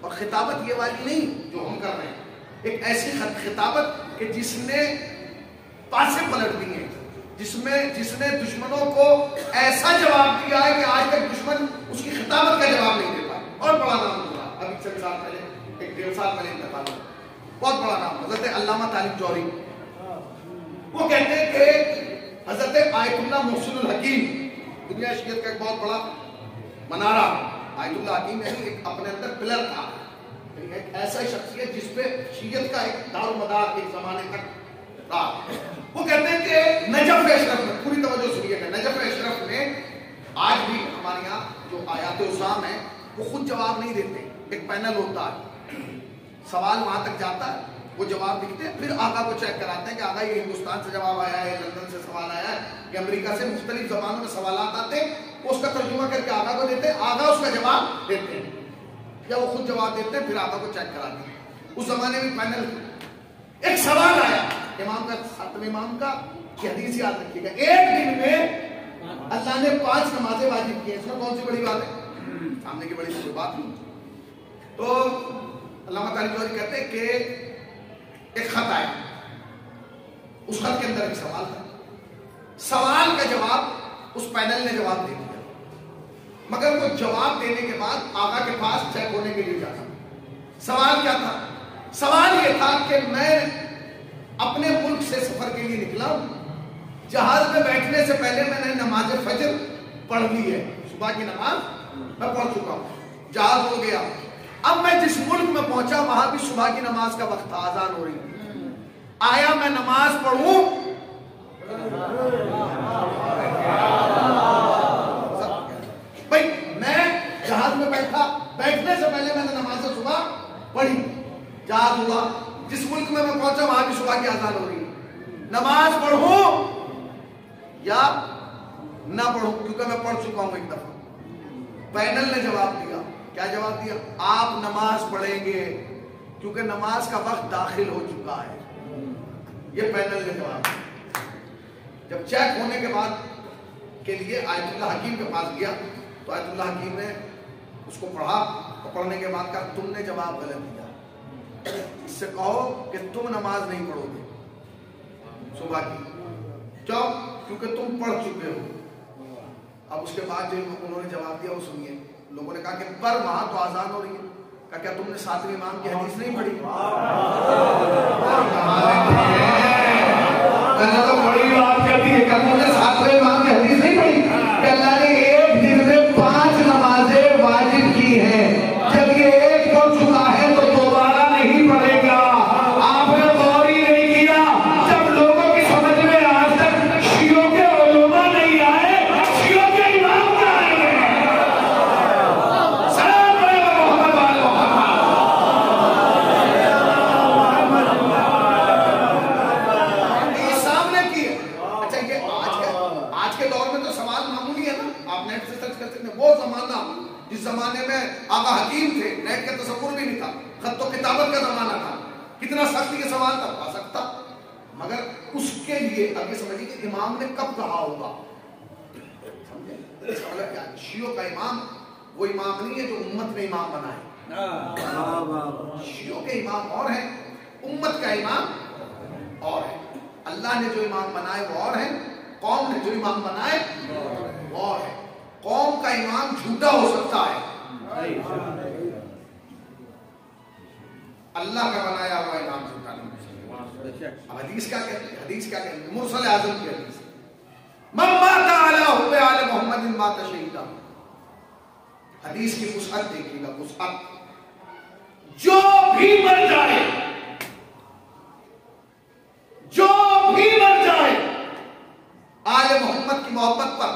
और खिताबत ये वाली नहीं जो हम कर रहे हैं, एक ऐसी खिताबत कि जिसने पासे पलट दिए, जिसने दुश्मनों को ऐसा जवाब दिया है कि आज तक दुश्मन उसकी खिताबत का जवाब नहीं दे पाए। और बड़ा नाम हुआ अभी 1 साल पहले, 1-1.5 साल पहले इंतकाल हुआ, बहुत बड़ा नाम, हजरत अल्लामा तालिब जौहरी। वो कहते हैं कि हजरत आयतुल्लाह मोहसिनुल हकीम, दुनिया शियत का एक बहुत बड़ा मनारा, आयतुल्लाह हकीम यानी एक अपने अंदर पिलर था, एक ऐसा शख्सियत जिसपे शियत का एक दारोमदार एक जमाने तक था। वो कहते हैं कि नजफ अशरफ में, पूरी तवज्जो सुनिएगा, नजफ अशरफ में आज भी हमारे यहाँ जो आयात उसाम है वो खुद जवाब नहीं देते, एक पैनल होता है, सवाल वहां तक जाता है, वो जवाब लिखते हैं, फिर आगा को चेक कराते हैं कि आगा ये हिंदुस्तान से जवाब आया है, लंदन से सवाल आया है, कि अमेरिका से, मुख्तलिफ जबानों में सवाल आते हैं, उसका तर्जुमा करके आगा को देते हैं, आगा उसका जवाब देते हैं, या वो खुद जवाब देते हैं, फिर आगा को चेक कराते हैं। उस जमाने में पैनल, एक सवाल आया इमाम का, 7वें इमाम का, कि हदीस याद रखिएगा, एक दिन में अल्लाह ने 5 नमाजें वाजिब की, इसमें कौन सी बड़ी बात है? सामने की बड़ी कोई बात नहीं। तो अल्लामा तालिब जौहरी कहते हैं कि एक खत आया, उस खत के अंदर एक सवाल था, सवाल का जवाब उस पैनल ने जवाब दे दिया, मगर वो जवाब देने के बाद आगा के पास चेक होने के लिए जाता। सवाल क्या था? सवाल ये था कि मैं अपने मुल्क से सफर के लिए निकला, जहाज में बैठने से पहले मैंने नमाज फजर पढ़ ली है, सुबह की नमाज मैं पढ़ चुका हूं, जहाज हो गया, अब मैं जिस मुल्क में पहुंचा वहां भी सुबह की नमाज का वक्त था, आजान हो रही, आया मैं नमाज पढ़ूं, भाई मैं जहाज में बैठा, बैठने से पहले मैंने नमाज सुबह पढ़ी, जहाज हुआ, जिस मुल्क में मैं पहुंचा वहां भी सुबह की आजान हो रही, नमाज पढ़ूं या ना पढ़ूं, क्योंकि मैं पढ़ चुका हूं एक दफा। पैनल ने जवाब दिया, क्या जवाब दिया? आप नमाज पढ़ेंगे क्योंकि नमाज का वक्त दाखिल हो चुका है, ये पैनल ने जवाब दिया। जब चेक होने के बाद के लिए आयतुल्लाह हकीम के पास गया, तो आयतुल्लाह हकीम ने उसको पढ़ा, और पढ़ने के बाद कहा तुमने जवाब गलत दिया, इससे कहो कि तुम नमाज नहीं पढ़ोगे सुबह की, क्यों? क्योंकि तुम पढ़ चुके हो। अब उसके बाद जो उन्होंने जवाब दिया वो सुनिए। लोगों ने कहा कि पर वहां तो आजान हो रही है, कहा क्या तुमने 7वें इमाम की हदीस नहीं पढ़ी? तो बड़ी बात करती है, क्या तुमने 7वें इमाम की हदीस नहीं पढ़ी? अल्लाह ने एक दिन में 5 नमाजें वाजिब की हैं, जब ये एक पढ़ चुका है तो दोबारा नहीं पढ़ेगा। आपने गौर ही नहीं किया, जब लोगों की समझ में आज तक शियों के उलमा नहीं आए, शियों के इमाम क्या आएंगे? सलाम अलैकुम मोहम्मद वाले मोहम्मद, ये सामने की है। अच्छा ये आज के दौर में तो सवाल मामूली है ना, आप नेट से सर्च कर सकते हैं। वो जमाना जिस जमाने में आगा हकीम थे, नेट का तसव्वुर भी नहीं था, खत किताबत का जमाना था, कितना सख्ती के सवाल था, आ सकता, मगर उसके लिए अब ये समझिए कि इमाम ने कब कहा होगा, समझे? मतलब क्या, शियों का इमाम वो इमाम नहीं है जो उम्मत ने इमाम बनाए, शियों के इमाम और हैं, उम्मत का इमाम और है। अल्लाह ने जो इमाम बनाए वो और है, कौम ने जो इमाम बनाए वो और है। कौम का इमाम झूठा हो सकता है, अल्लाह का बनाया हुआ इमाम झूठा नहीं हो सकता। हदीस क्या कहती है? हदीस क्या कहती है? मुरसल आज़म की हदीस, मन माता अला हुब्बे आले मोहम्मद माता शहीदा, हदीस की वुसअत देखिएगा, वुसअत। जो भी मर जाए, जो भी मर जाए आले मोहम्मद की मोहब्बत पर,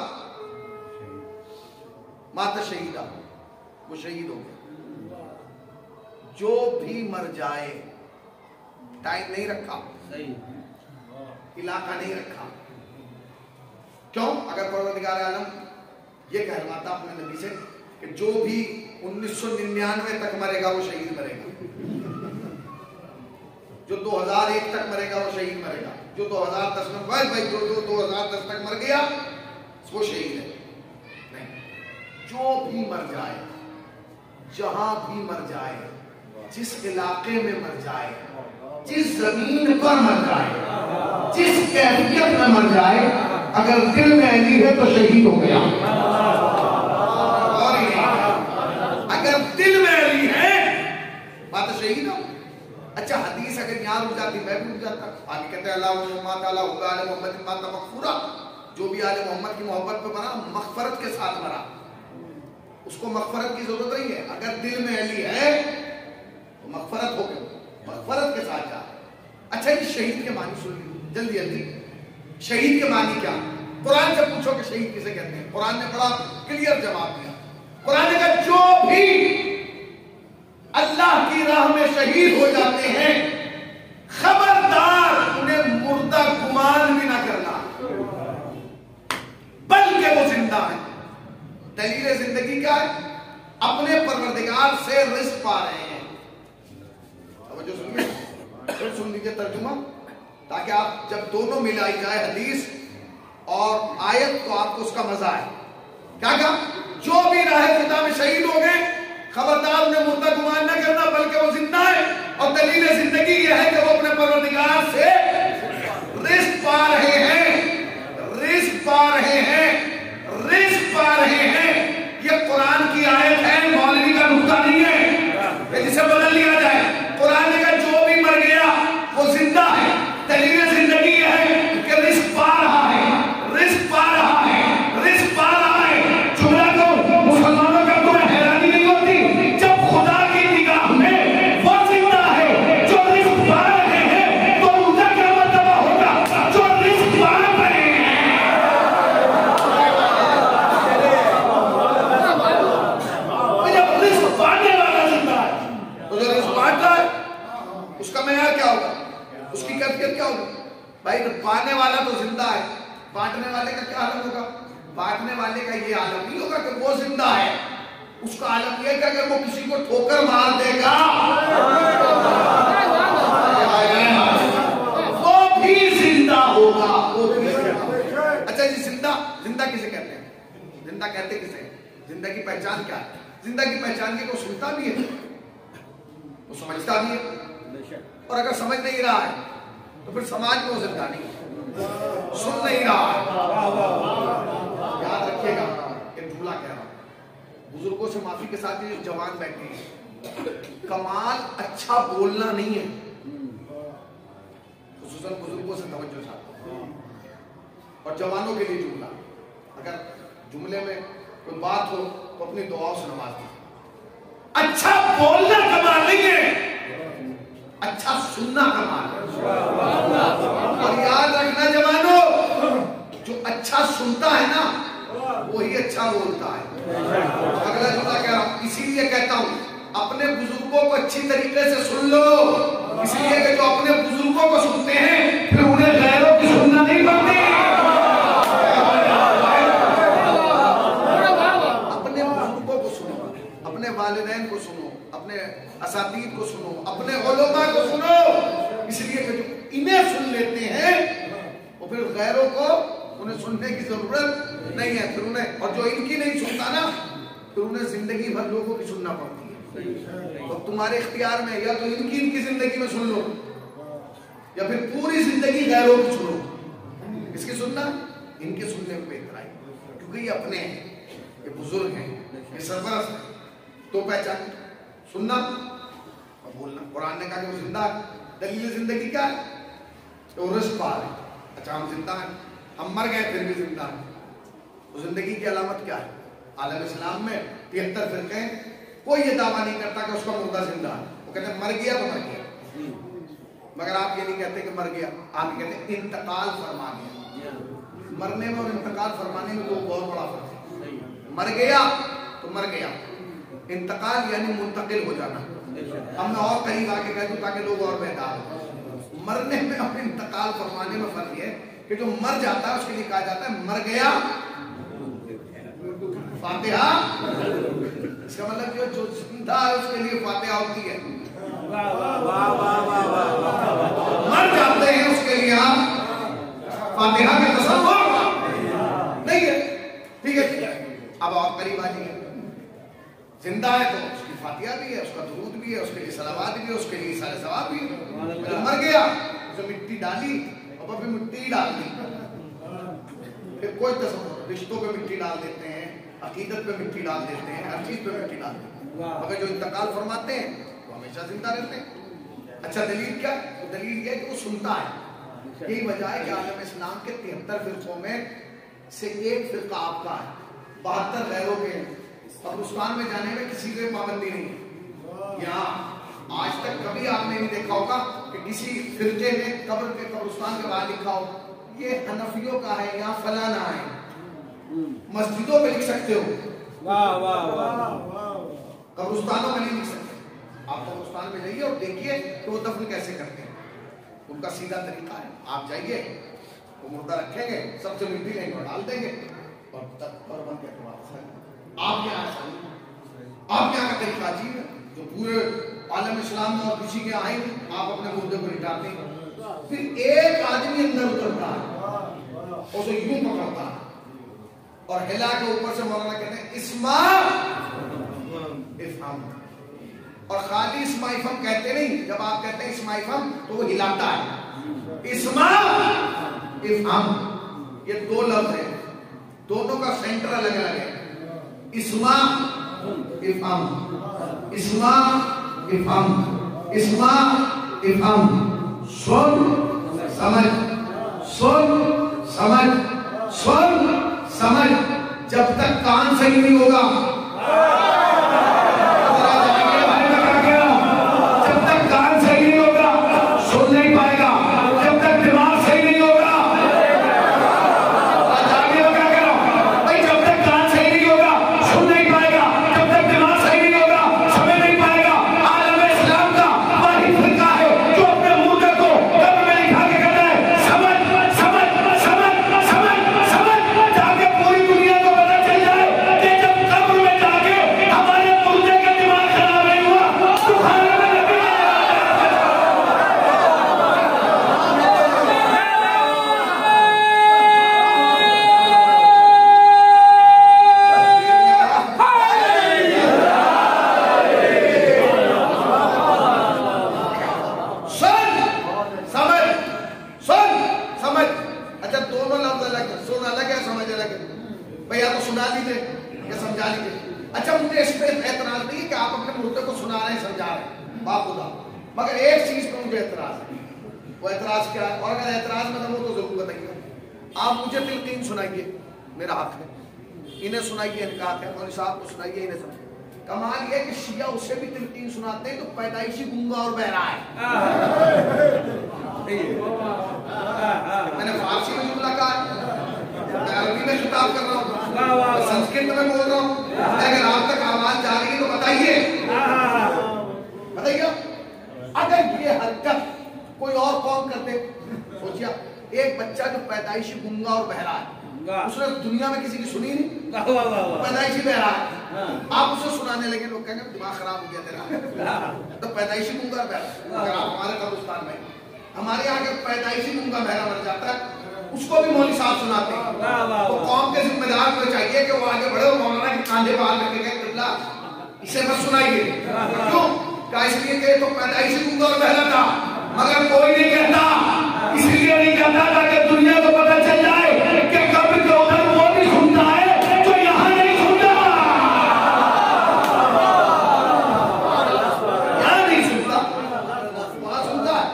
माता शहीदा, वो शहीद हो गया। जो भी मर जाए, टाइम नहीं रखा, इलाका नहीं रखा। क्यों? अगर परवरदिगार आलम ये कहलवाता अपने नबी से कि जो भी 1999 तक मरेगा वो शहीद मरेगा, जो 2001 तक मरेगा वो शहीद मरेगा, जो 2010 में भाई जो 2010 तक मर गया वो शहीद है। नहीं, जो भी मर जाए, जहां भी मर जाए, जिस इलाके में मर जाए, जिस जमीन पर मर जाए, जिस कैफियत में मर जाए, अगर दिल में अली है तो शहीद हो गया। और अगर दिल में अली है बात तो शहीद हो। अच्छा, हदीस अगर यहाँ रुक जाती मैं भी रुक जाता। आगे कहते हैं अल्लाह मगफूरा, जो भी आले मोहम्मद की मोहब्बत पे मरा मगफरत के साथ मरा, उसको मगफरत की जरूरत नहीं है। अगर दिल में अली है तो मगफरत हो गई, मगफरत के साथ जा। अच्छा, ये शहीद के मानी सुन ली जल्दी जल्दी। शहीद के मानी क्या? कुरान से पूछो कि शहीद किसे कहते हैं। कुरान ने बड़ा क्लियर जवाब दिया। कुरान ने कहा जो भी अल्लाह की राह में शहीद हो जाते हैं, खबरदार उन्हें मुर्दा गुमान भी ना करना, बल्कि वो जिंदा है। दलील जिंदगी क्या है? अपने परवरदिगार से रिज़्क़ पा रहे हैं। अब जो सुनिए, फिर सुन लीजिए तर्जुमा, ताकि आप जब दोनों मिलाई जाए हदीस और आयत तो आपको उसका मजा आए। क्या कहा? जो भी राह खुदा में शहीद हो गए, खबरदार उन्हें मुर्दा गुमान न करना, बल्कि वो जिंदा है। और दलील जिंदगी यह है कि वो अपने परवरदिगार से रिज़्क़ पा रहे हैं, रिज़्क़ पा रहे हैं, रिज़्क़ पा रहे हैं। ये कुरान की आयत है, मौलवी का नुक्ता नहीं है जिसे बदल लिया जाए। कुरान ने कहा जो भी मर गया वो जिंदा है। दलील जिंदगी यह है कि रिज़्क़ पा रहा है, रिज़्क़ पा रहा है, रिज़्क़ पा रहा है। जुमला को मुसलमानों का कोई हैरानी नहीं होती जब खुदा की निगाह में वो जिंदा है जो रिज़्क़ पा रहे हैं, तो उनका क्या मर्तबा होगा जो रिज़्क़ पा रहे हैं। जब रिज़्क़ पाने वाला जिंदा है तो जो रिज़्क़ पाता है उसका मेयार क्या होगा, उसकी कैफियत क्या होगी? भाई पाने वाला तो जिंदा है, बांटने वाले का क्या आलम होगा? बांटने वाले का ये आलम नहीं होगा कि वो जिंदा है, उसका आलम ये है कि अगर वो किसी को ठोकर मार देगा वो भी जिंदा होगा, वो भी जिंदा। अच्छा जी, जिंदा जिंदा किसे कहते हैं? जिंदा कहते किसे? जिंदा की पहचान क्या है? जिंदा की पहचान ये, वो सुनता भी है, वो समझता भी है, और अगर समझ नहीं रहा है तो फिर समाज में वो जिंदा नहीं, सुन नहीं रहा है। याद रखिएगा, एक जुमला कह रहा हूं, बुजुर्गों से माफी के साथ ये जवान बैठे हैं, कमाल अच्छा बोलना नहीं है, खुसूसन बुजुर्गों से तवज्जो चाहता हूं। और जवानों के लिए जुमला, अगर जुमले में कोई बात हो तो अपनी दुआओं से नवाज दीजिए। अच्छा बोलना कमाल नहीं है, अच्छा सुनना कमाल है। और याद रखना जवानों, जो अच्छा सुनता है ना वही अच्छा बोलता है। अगला जुमला कह रहा हूं, इसीलिए कहता हूं अपने बुजुर्गों को अच्छी तरीके से सुन लो, इसलिए कि जो अपने बुजुर्गों को सुनते हैं फिर उन्हें गैरों की सुनना नहीं पड़ती। अपने बुजुर्गों को सुनो, अपने वालिदैन को सुनो, अपने असातीद को सुनो, अपने उलमा को सुनो, इसलिए कि जो इन्हें सुन लेते हैं वो फिर गैरों को उन्हें सुनने की जरूरत नहीं है। फिर उन्हें, और जो इनकी नहीं सुनता ना, फिर उन्हें जिंदगी भर लोगों की सुनना पड़ती है। तो तुम्हारे इख्तियार में या तो इनकी जिंदगी में सुन लो या फिर पूरी जिंदगी गैरों की सुनो। इसकी सुनना, इनके सुनने में बेहतर आई, क्योंकि ये अपने हैं, ये बुजुर्ग हैं, ये सरपरस्त हैं। तो पहचान सुनना और बोलना। कुरान ने कहा कि वो जिंदा है। दलील जिंदगी क्या है? तो रिज़्क़ पा रहे। अच्छा, हम जिंदा हैं, हम मर गए फिर भी जिंदा हैं, तो जिंदगी की अलामत क्या है? आलम इस्लाम में 73 फिरके हैं, कोई ये दावा नहीं करता कि उसका मुर्दा जिंदा है। वो कहते हैं मर गया तो मर गया, मगर आप ये नहीं कहते कि मर गया, आप ये कहते हैं इंतकाल फरमा गया। मरने में और इंतकाल फरमाने में तो बहुत बड़ा फर्क है। मर गया तो मर गया, इंतकाल यानी मुंतकिल हो जाना। अब मैं और कहीं आके कह दूं ताकि लोग और बेहतर हो। मरने में और इंतकाल फरमाने में फर्क है कि जो मर जाता है उसके लिए कहा जाता है मर गया फातिहा। इसका मतलब जो जिंदा है उसके लिए फातिहा होती है, मर जाते हैं उसके लिए फातिहा के तसव्वुर नहीं है। ठीक है, अब और करीब आ जाइए। जिंदा है तो उसकी फातिहा भी है, उसका दुरूद भी है, उसके लिए सलावात भी है, उसके लिए सारे सवाब भी है। मर गया तो मिट्टी डाली और फिर मिट्टी डाल दी, फिर कोई तसव्वुर, रिश्तों पे मिट्टी डाल देते हैं, अकीदत पे मिट्टी डाल देते हैं, हर चीज पे मिट्टी डाल देते हैं। मगर जो इंतकाल फरमाते हैं वो हमेशा जिंदा रहते हैं। अच्छा दलील क्या? तो दलील ये है कि वो सुनता है। यही वजह है कि आलम इस्लाम के 73 फिरकों में से एक फिरका आपका है, 72 गैरों के। कब्रिस्तान में जाने में किसी को पाबंदी नहीं है। यहाँ आज तक कभी आपने नहीं देखा होगा कि किसी फिरके ने कब्र के कब्रिस्तान के बाहर लिखा हो ये हनफियों का है, यहाँ फलाना है। मस्जिदों पे लिख सकते हो, वाह वाह वाह, कब्रिस्तानों में नहीं लिख सकते। आप कब्रिस्तान में जाइए और देखिए तो वो दफन कैसे करते हैं, उनका सीधा तरीका है। आप जाइए, वो मुर्दा रखेंगे, सबसे मिट्टी लेंगे और डाल देंगे और तब और बन के आप यहाँ का तरीका अजीब है। जो पूरे आलम इस्लाम में और किसी के आए आप अपने मुर्दे को लिटाते हैं, फिर एक आदमी अंदर उतरता है, उसे यूं पकड़ता है और हिला के ऊपर से मौलाना कहते हैं इस्मा इफ़हम, और खाली इस्मा इफ़हम कहते नहीं। जब आप कहते हैं इस्मा इफ़हम तो वो हिलाता है। इस्मा इफ़हम ये दो लफ्ज है, दोनों का सेंटर अलग अलग है। इस्मा इफ़हम, इस्मा इफ़हम, इस्मा इफ़हम, सुन समझ, सुन समझ, सुन समझ। जब तक कान सही नहीं होगा, जब तक कान सही नहीं होगा सुन नहीं पाएगा, जब तक दिमाग सही नहीं होगा भाई, जब तक कान सही नहीं होगा सुन नहीं पाएगा, जब तक दिमाग सही नहीं होगा समझ नहीं पाएगा। आलम इस्लाम का वही फिरका है जो अपने मुर्दे को कब्र में लिखा के कहता है समझ समझ समझ समझ समझ, ताकि पूरी दुनिया को पता चल जाए कि जब कब्र में जाके हमारे मुर्दे का दिमाग खराब नहीं हुआ तो खाने में नबी सुन समझ। अच्छा दोनों लफ्ज अलग है, सुन अलग है, समझ अलग है। भैया तो सुना लीजिए या समझा लीजिए। अच्छा मुझे इस पे एतराज नहीं है कि आप अपने मुर्दे को सुना रहे हैं, समझा रहे हैं, बाखुदा, मगर एक चीज पर मुझे एतराज है। वो एतराज क्या है? और अगर एतराज में तो जरूर बताइए। आप मुझे तिलकीन सुनाइए, मेरा हक है, इन्हें सुनाइए, इनका हक है, मौलवी साहब को सुनाइए, इन्हें सुनाइए। कमाल ये कि शिया उसे भी तिलकीन सुनाते हैं तो पैदाइशी गूंगा और बहरा है। मैंने फारसी में जुमला कहा है, मैं अरबी में खिताब कर रहा हूँ, संस्कृत में बोल रहा हूँ। अगर आप तक आवाज जा रही है तो बताइए, बताइए। अगर ये हरकत कोई और कौन करते, सोचिए एक बच्चा जो पैदाइशी गूंगा और बहरा है, उसने दुनिया में किसी की सुनी नहीं, पैदाइशी बहरा है, आप उसे सुनाने लगे, लोग कहेंगे दिमाग खराब हो गया तेरा, तो पैदाइशी गूंगा और बहरा। अगर आप हमारे कब्रिस्तान में, हमारे यहाँ अगर पैदाइशी गूंगा बहरा मर जाता है उसको भी मौलवी साहब सुनाते हैं। तो कौम के जिम्मेदार को चाहिए कि वो आगे बढ़े और मौलाना के कांधे बाहर करके गए किबला इसे मत सुनाइए। क्यों? क्या इसलिए कि तो पैदाइशी गूंगा और बहरा था, मगर कोई नहीं कहता, इसलिए नहीं कहता ताकि दुनिया को पता चल जाए कि कब्र के उधर वो भी सुनता है जो यहाँ नहीं सुनता, यहाँ नहीं सुनता, वहां सुनता है।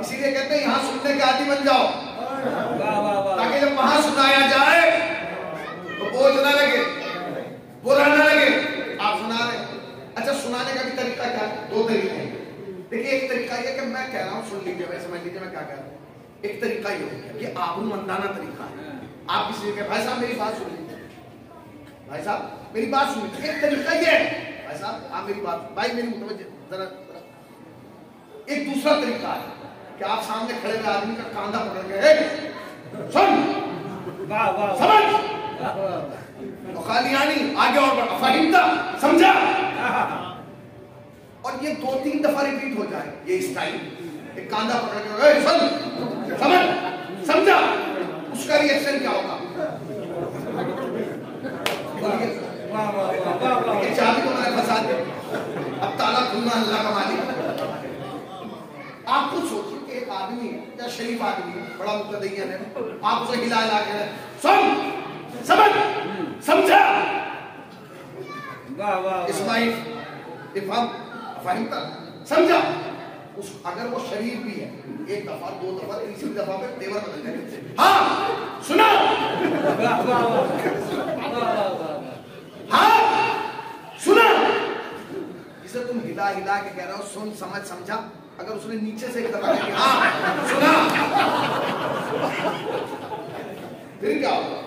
इसीलिए कहते हैं यहाँ सुनने के आदि बन जाओ, ताकि जब वहां सुनाया जाए तो बोझ ना लगे, बुरा ना लगे। ये कि मैं कह रहा हूँ, सुन लीजिए, मैं समझ लीजिए मैं क्या कह रहा हूँ। एक तरीका ये है, ये आबरूमंदाना तरीका है। आप किसी के भाई साहब मेरी बात सुन लीजिए, भाई साहब मेरी बात सुन लीजिए, एक तरीका ये है, भाई साहब आप मेरी बात, भाई मेरी मुतवज्जो जरा। एक दूसरा तरीका है कि आप सामने खड़े हुए आदमी का कांधा पकड़ के सुन, वाह वाह, समझ, तो खालियानी आगे और बढ़ा, फहिमता, समझा, और ये 2-3 दफा रिपीट हो जाए ये स्टाइल, एक कांधा पकड़ के सुन, समझ, समझा, उसका रिएक्शन क्या होगा? ये चाबी को मैंने फंसा दी, अब ताला खुलना अल्लाह का मालिक। आप खुद सोचिए कि एक आदमी है या शरीफ आदमी है, बड़ा मुतदय्यन है, आप उसे हिला हिला के सुन, समझ, समझा, वाह वाह, इस्माइल इफहम फहिमता, समझा। उस अगर वो शरीफ भी है, एक दफा 2 दफा 3री दफा पे तेवर बदल जाएंगे। हाँ सुना, हाँ सुना, जिसे तुम हिला हिला के कह रहे हो सुन, समझ, समझा, अगर उसने नीचे से एक दफा कहा हाँ सुना, फिर क्या होगा?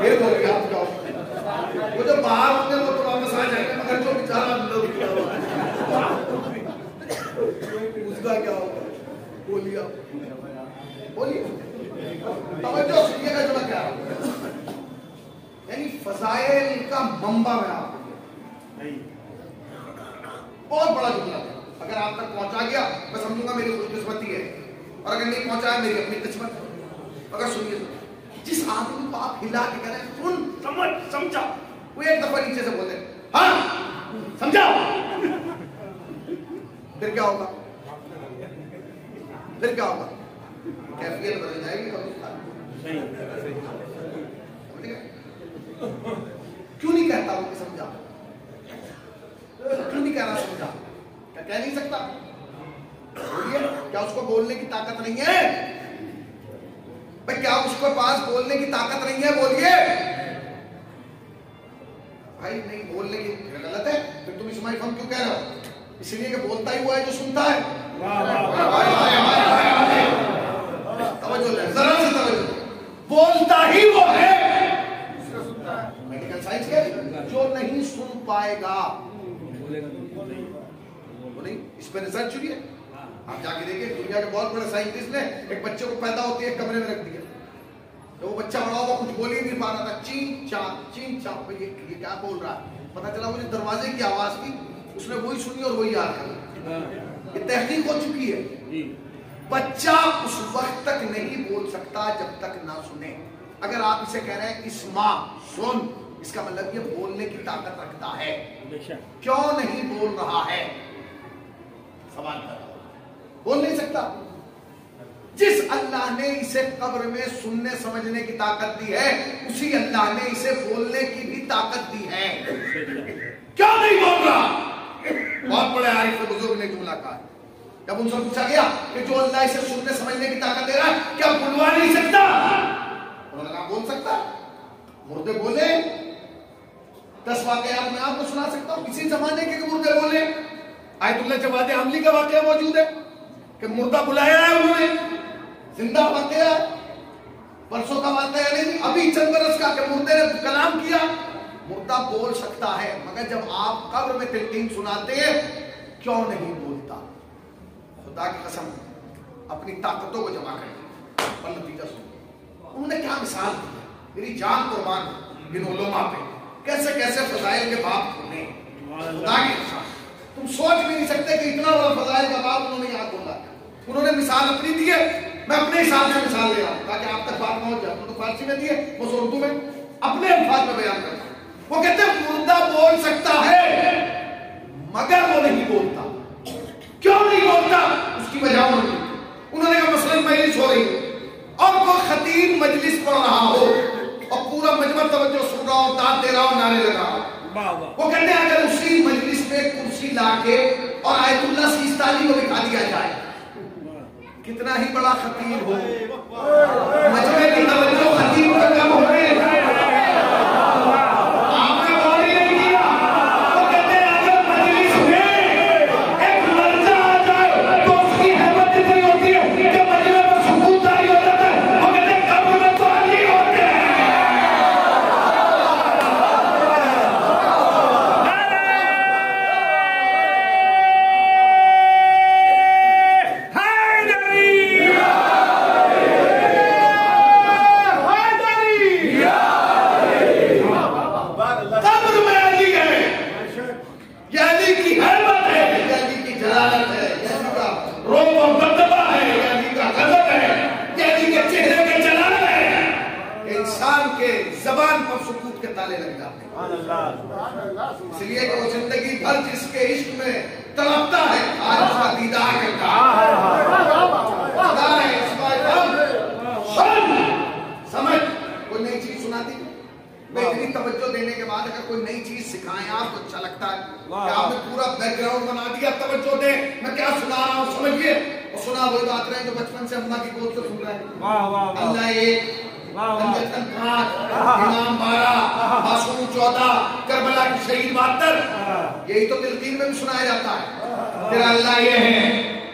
फिर बोल गया आप जाओ, वो जो बाहर होंगे वो तो वापस आ जाएंगे, मगर जो बेचारा अंदर उसका क्या होगा? बोलिए बोलिए, तवज्जो सुनिएगा जो मैं कह रहा हूं। यानी फजाइल का मंबा में आप बहुत बड़ा जुमला है, अगर आप तक पहुंचा गया मैं समझूंगा मेरी खुशकिस्मती है, और अगर नहीं पहुंचाया मेरी अपनी किस्मत। अगर सुनिए, जिस आदमी को आप हिला के कह रहे हैं सुन, समझ, समझा, वो एक दफा नीचे से बोले हाँ समझा, फिर क्या होगा? फिर क्या होगा? कैफियत बदल जाएगी। क्यों नहीं कहता वो कि समझा? क्यों नहीं कह रहा समझा? क्या कह नहीं सकता? बोलिए, क्या उसको बोलने की ताकत नहीं है? भाई क्या उसके पास बोलने की ताकत नहीं है? बोलिए भाई, नहीं बोलने की गलत है, फिर तुम इस्माइल हम क्यों कह रहे हो? इसलिए कि बोलता ही वो है जो सुनता है। तवज्जो ले, जरा से तवज्जो, बोलता ही वो है मेडिकल साइंस के जो नहीं सुन पाएगा वो नहीं। इस पर रिसर्च हुई है, आप जाके देखिए, दुनिया के बहुत बड़े साइंटिस्ट ने एक बच्चे को पैदा होते एक कमरे में रख दिया, तो वो बच्चा बड़ा हुआ, कुछ बोल ही नहीं पा रहा था, चीं चाप, ये क्या बोल रहा है? पता चला वो जो दरवाजे की आवाज थी उसने वही सुनी और वही याद कर। ये तहकीक हो चुकी है। बच्चा उस वक्त तक नहीं बोल सकता जब तक ना सुने। अगर आप इसे कह रहे हैं इस्मा, सुन, इसका मतलब ये बोलने की ताकत रखता है। क्यों नहीं बोल रहा है? सवाल कर रहा हूं, बोल नहीं सकता। जिस अल्लाह ने इसे कब्र में सुनने समझने की ताकत दी है, उसी अल्लाह ने इसे बोलने की भी ताकत दी है। क्यों नहीं बोल रहा? बहुत बड़े आरिफ बुजुर्ग ने जुमला कहा, जब उनसे पूछा गया कि जो अल्लाह इसे सुनने समझने की ताकत दे रहा है, क्या बुलवा नहीं सकता? उन्होंने कहा बोल सकता। मुर्दे बोले, 10 वाकयात मैं आपको सुना सकता हूं किसी जमाने के मुर्दे बोले। आयतुल्लाह जवाद आमली का वाकया मौजूद है कि मुर्दा बुलाया है उन्होंने, जिंदा वाकया, परसों का वाकया नहीं, अभी चंद बरस का कि मुर्दे ने कलाम किया। मुर्दा बोल सकता है, मगर जब आप कब्र में तिलकीन सुनाते हैं क्यों नहीं बोलता? खुदा की कसम, अपनी ताकतों को जमा करें और नतीजा सुनिए। उन्होंने क्या मिसाल दी, मेरी जान कुर्बान इन उलमा पे, कैसे कैसे फजाइल के बाप होने। खुदा की कसम, तुम सोच भी नहीं सकते कि इतना बड़ा फजाइल का बाप उन्होंने याद बोला। उन्होंने मिसाल अपनी दी है, मैं अपने हिसाब से मिसाल ले रहा हूं ताकि आप तक बात पहुंच जाए। उन्होंने फारसी में दी है, वो उर्दू में अपने अल्फाज में बयान करता हूं। वो कहते हैं मुर्दा बोल सकता है मगर वो नहीं बोलता। क्यों नहीं बोलता? उसकी वजह उन्होंने कहा मसलन मजलिस हो रही और वो खतीब मजलिस पढ़ रहा हो और पूरा मजमा तवज्जो सुन रहा हो, दाद दे रहा हो, नारे लगा रहा हो, वो कहते हैं अगर उसी मजलिस में कुर्सी लाके और आयतुल्लाह सिस्तानी को बिठा दिया जाए, कितना ही बड़ा खतीब हो, मजमे की तवज्जो खतीब पर कम हो गए। आपने गौर नहीं किया। वो कहते हैं अगर मजलिस में निराले लग जाते हैं। इसलिए कि वो जिंदगी भर जिसके इश्क में तड़पता है आज उसका दीदार करता है। समझ कोई नई चीज सुनाती इतनी तवज्जो देने के बाद अगर कोई नई चीज सिखाएं आप तो अच्छा लगता है कि आपने पूरा बैकग्राउंड बना दिया। तवज्जो दे मैं क्या सुना रहा हूँ समझिए। और सुना वही बात रहे जो बचपन से अम्मा की गोद से सुन रहे हैं। अल्लाह एक, अंजतन 5, इमाम 12, मासूम 14, करबला की शहीद 72। यही तो तिलकीन में भी सुनाया जाता है। तेरा अल्लाह ये है,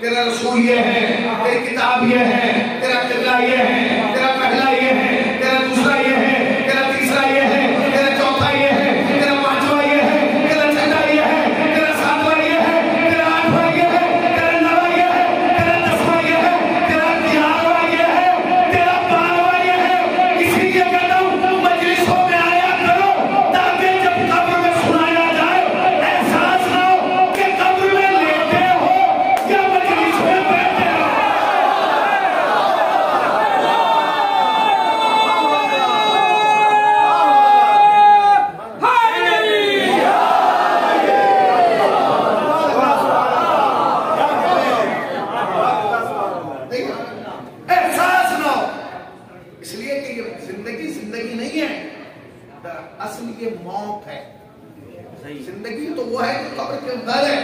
तेरा रसूल ये है, तेरी किताब ये है, तेरा किबला ये है, तेरा पहला ये है, तेरा दूसरा ये है, तेरा तीसरा ये है, तेरा चौथा ये है, तेरा पांचवा ये है, तेरा छठा ये है, तेरा सातवां ये है, तेरा आठवां ये है, तेरा नौवां ये है, तेरा 10वां ये है, तेरा 11वां ये है, तेरा 12वां ये है। इसीलिए कहता हूं मजलिसों में आया करो ताकि जब कब्र में सुनाया जाए एहसास ना हो कि कब्र में लेटे हो या मजलिस में बैठे हो। एहसास ना हो इसलिए कि ये जिंदगी नहीं है, असल ये मौत है। जिंदगी तो वो है जो कब्र के उधर है,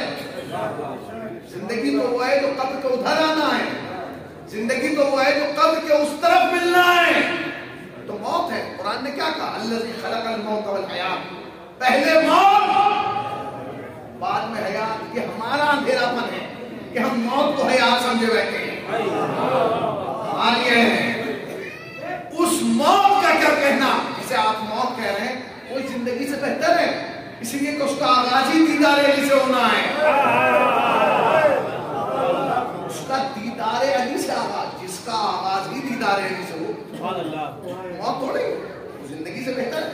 जिंदगी तो वो है जो कब्र के उधर आना है, जिंदगी तो वो है जो कब्र के उस तरफ मिलना है। तो मौत है। कुरान ने क्या कहा? अल्लज़ी खलक़ल मौत वल हयात, पहले मौत बाद में हयात। ये हमारा अंधेरापन है कि हम मौत को हयात समझे बैठे हैं। उस मौत का क्या कहना जिसे आप मौत कह रहे हैं, कोई जिंदगी से बेहतर है। इसलिए कि उसका आगाज ही दीदार अली से होना है। उसका दीदार अली से आगाज, जिसका आगाज ही दीदार अली से हो, मौत थोड़ी जिंदगी से बेहतर है।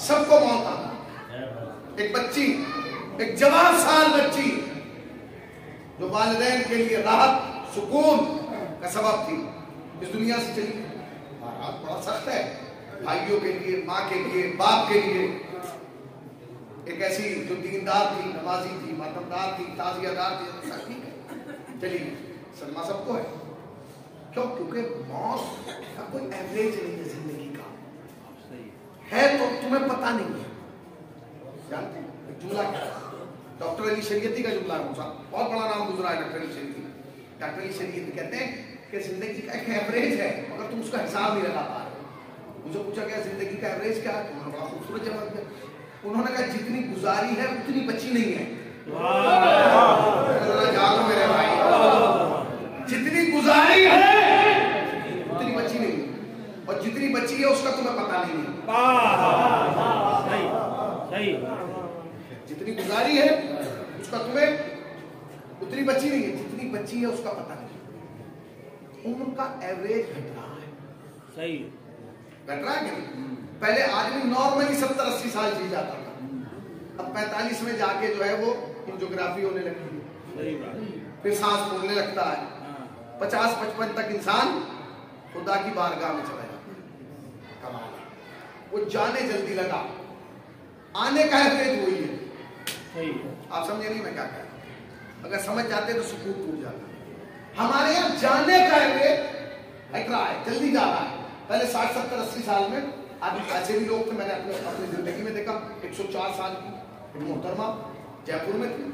सबको मौत आना। एक बच्ची, एक जवान साल बच्ची जो वालिदैन के लिए राहत सुकून का सबब थी, इस दुनिया से चली। बड़ा सख्त है भाइयों के लिए, माँ के लिए, बाप के लिए। एक ऐसी जो दीनदार थी, नमाजी थी, मातमदार थी, ताजियादार थी, सब ठीक है, चलिए सलमा सबको है। क्यों? क्योंकि मौत का कोई एवरेज नहीं है जिंदगी का, है तो तुम्हें पता नहीं है। जानते हैं जुमला क्या है? डॉक्टर अली शरीयती का जुमला है, बहुत बड़ा नाम गुजरा है डॉक्टर अली शरीयती। डॉक्टर अली शरीयती कहते हैं कि जिंदगी का एक एवरेज है मगर तुम उसका हिसाब नहीं लगा पा रहे। मुझे पूछा गया जिंदगी का एवरेज क्या है, उन्होंने बड़ा खूबसूरत जवाब दिया। उन्होंने कहा जितनी गुजारी है उतनी बची नहीं है। जागो मेरे भाई, जितनी गुजारी है उतनी बची नहीं है, और जितनी बची है उसका तुम्हें पता नहीं है। जितनी गुजारी है उसका तुम्हें उतनी बची नहीं है, जितनी बची है उसका पता नहीं। उम्र का एवरेज घट रहा है। सही घट रहा है कि नहीं? पहले आदमी नॉर्मली 70-80 साल जी जाता था, अब 45 में जाके जो है वो एंजियोग्राफी होने लगती है, फिर सांस फूलने लगता है। 50-55 तक इंसान खुदा की बारगाह में चला जाता है। कमाल है, वो जाने जल्दी लगा, आने का एवरेज वही है। आप समझे नहीं मैं क्या कह रहा हूं? अगर समझ जाते तो सुकून टूट जाता। हमारे यहाँ जाने का एवरेज हट रहा है, जल्दी जा रहा है। पहले 60-70-80 साल में आदमी, ऐसे भी लोग थे, मैंने अपनी जिंदगी में देखा। 104 साल की मोहतरमा जयपुर में थी,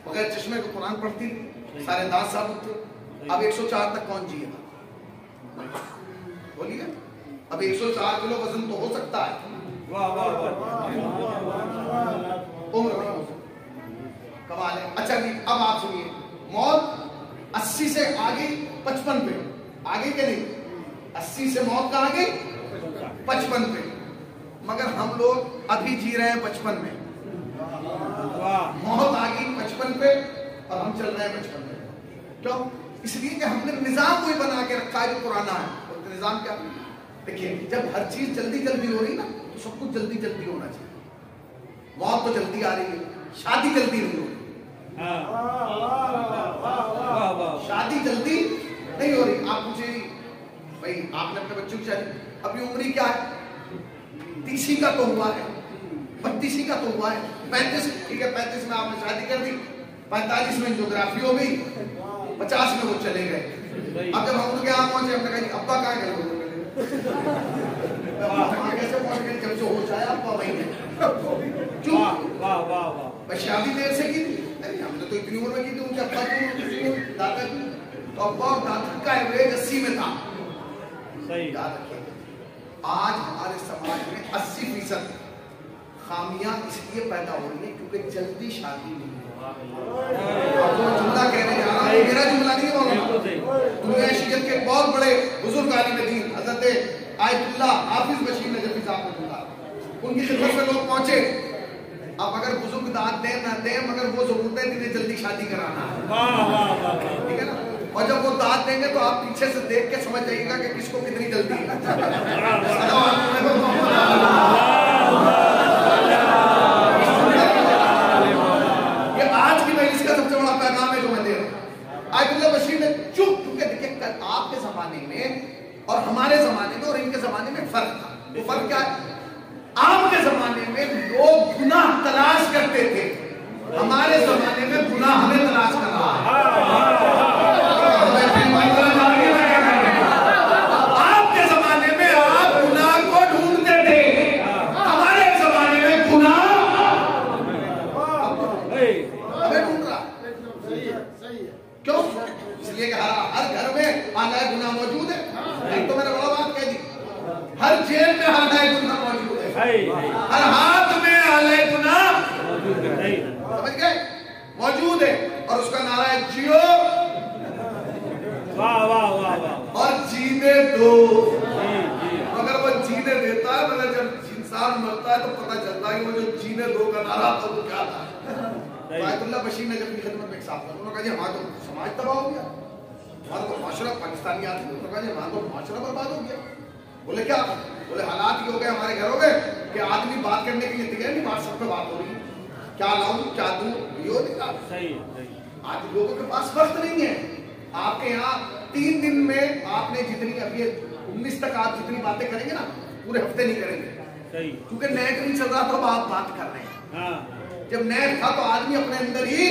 बगैर चश्मे को कुरान पढ़ती, सारे दांत साबुत थे। अब 104 तक कौन जिएगा? बोलिए, अब 104 किलो वजन तो हो सकता है, उम्र नहीं हो सकती। कमाल है। अच्छा जी, अब आप सुनिए, मौत 80 से आगे 55 पे, आगे के नहीं, 80 से मौत कहाँ गई? 55 पे। मगर हम लोग अभी जी रहे हैं 55 में, मौत आ गई 55 पे और हम चल रहे हैं 55 में। क्यों? इसलिए कि हमने निजाम कोई बना के रखा है जो पुराना है। और निजाम क्या? देखिए, जब हर चीज जल्दी जल्दी हो रही ना तो सब कुछ जल्दी जल्दी होना चाहिए। मौत तो जल्दी आ रही है, शादी जल्दी नहीं हो रही। शादी जल्दी नहीं हो रही। आप मुझे भाई, आपने अपने बच्चों की शादी, अभी उम्र क्या है? 30 का तो हुआ है, 32 का तो हुआ है, 35, ठीक है 35 में आपने शादी कर दी, 45 में ज्योग्राफी हो गई, 50 में वो चले गए। अब जब हम उनके यहाँ पहुंचे हमने कहा अब्बा कहाँ गए? कैसे पहुंच गए? जब जो हो जाए अब्बा वही है। क्यों? शादी देर से की थी, हमने तो इतनी उम्र में की थी, उनके अब्बा दादा तो अब्बा और दादा का एवरेज 80 में था। याद रखिए, आज हमारे समाज में 80% खामियां इसलिए पैदा हो रही है क्योंकि जल्दी शादी नहीं है। तो जुमला कहने जा रहा हूं, मेरा जुमला नहीं है, दुनिया शियत के बहुत बड़े बुजुर्ग आलिम दीन हजरत आयतुल्लाह हाफिज बशीर नजफी साहब ने, उनकी खिदमत में लोग पहुंचे। अब अगर बुजुर्ग दाद दे ना दे, मगर वो जरूरत है जिन्हें जल्दी शादी कराना है, ठीक है ना। और जब वो दाद देंगे तो आप पीछे से देख के समझ जाइएगा कि किसको कितनी जल्दी है। ये आज की मजलिस का सबसे बड़ा पैगाम है जो मैं दे रहा हूँ। आयतुल्लाह बशीर ने चुप, क्योंकि देखिए आपके जमाने में और हमारे जमाने में और इनके जमाने में फर्क था। वो फर्क क्या है? आपके जमाने में लोग गुनाह तलाश करते थे, हमारे जमाने में गुनाह हमें तलाश कर रहा है। आपके जमाने में आप गुनाह को ढूंढते थे, हमारे जमाने में गुनाह हमें ढूंढ रहा। क्यों? इसलिए कि हर घर में आला गुनाह मौजूद है। एक तो मैंने बड़ा बात कह दी, हर जेब में आला गुनाह मौजूद है, हर हाथ में आला गुनाह समझ गए मौजूद है। और उसका नारा है जियो और जीने दो। अगर वो जीने देता है, मगर जब इंसान मरता है तो पता चलता है कि वो जो जीने दो का नारा था वो क्या था। आयतुल्लाह बशीर ने जब अपनी खिदमत में एक साहब था, उन्होंने कहा जी हमारा तो समाज तबाह हो गया, हमारा तो माशरा पाकिस्तानी आदमी, उन्होंने कहा जी हमारा तो माशरा बर्बाद हो गया। बोले क्या? बोले हालात ये हो गए हमारे घरों में कि आदमी बात करने के लिए तैयार नहीं, व्हाट्सएप पे बात हो रही है, क्या लाऊं क्या दूं, यो नहीं। आज लोगों के पास वक्त नहीं है। आपके यहाँ 3 दिन में आपने जितनी अभी 19 तक आप जितनी बातें करेंगे ना, पूरे हफ्ते नहीं करेंगे, क्योंकि नेट नहीं चल रहा था, आप बात कर रहे हैं। जब नेट था तो आदमी अपने अंदर ही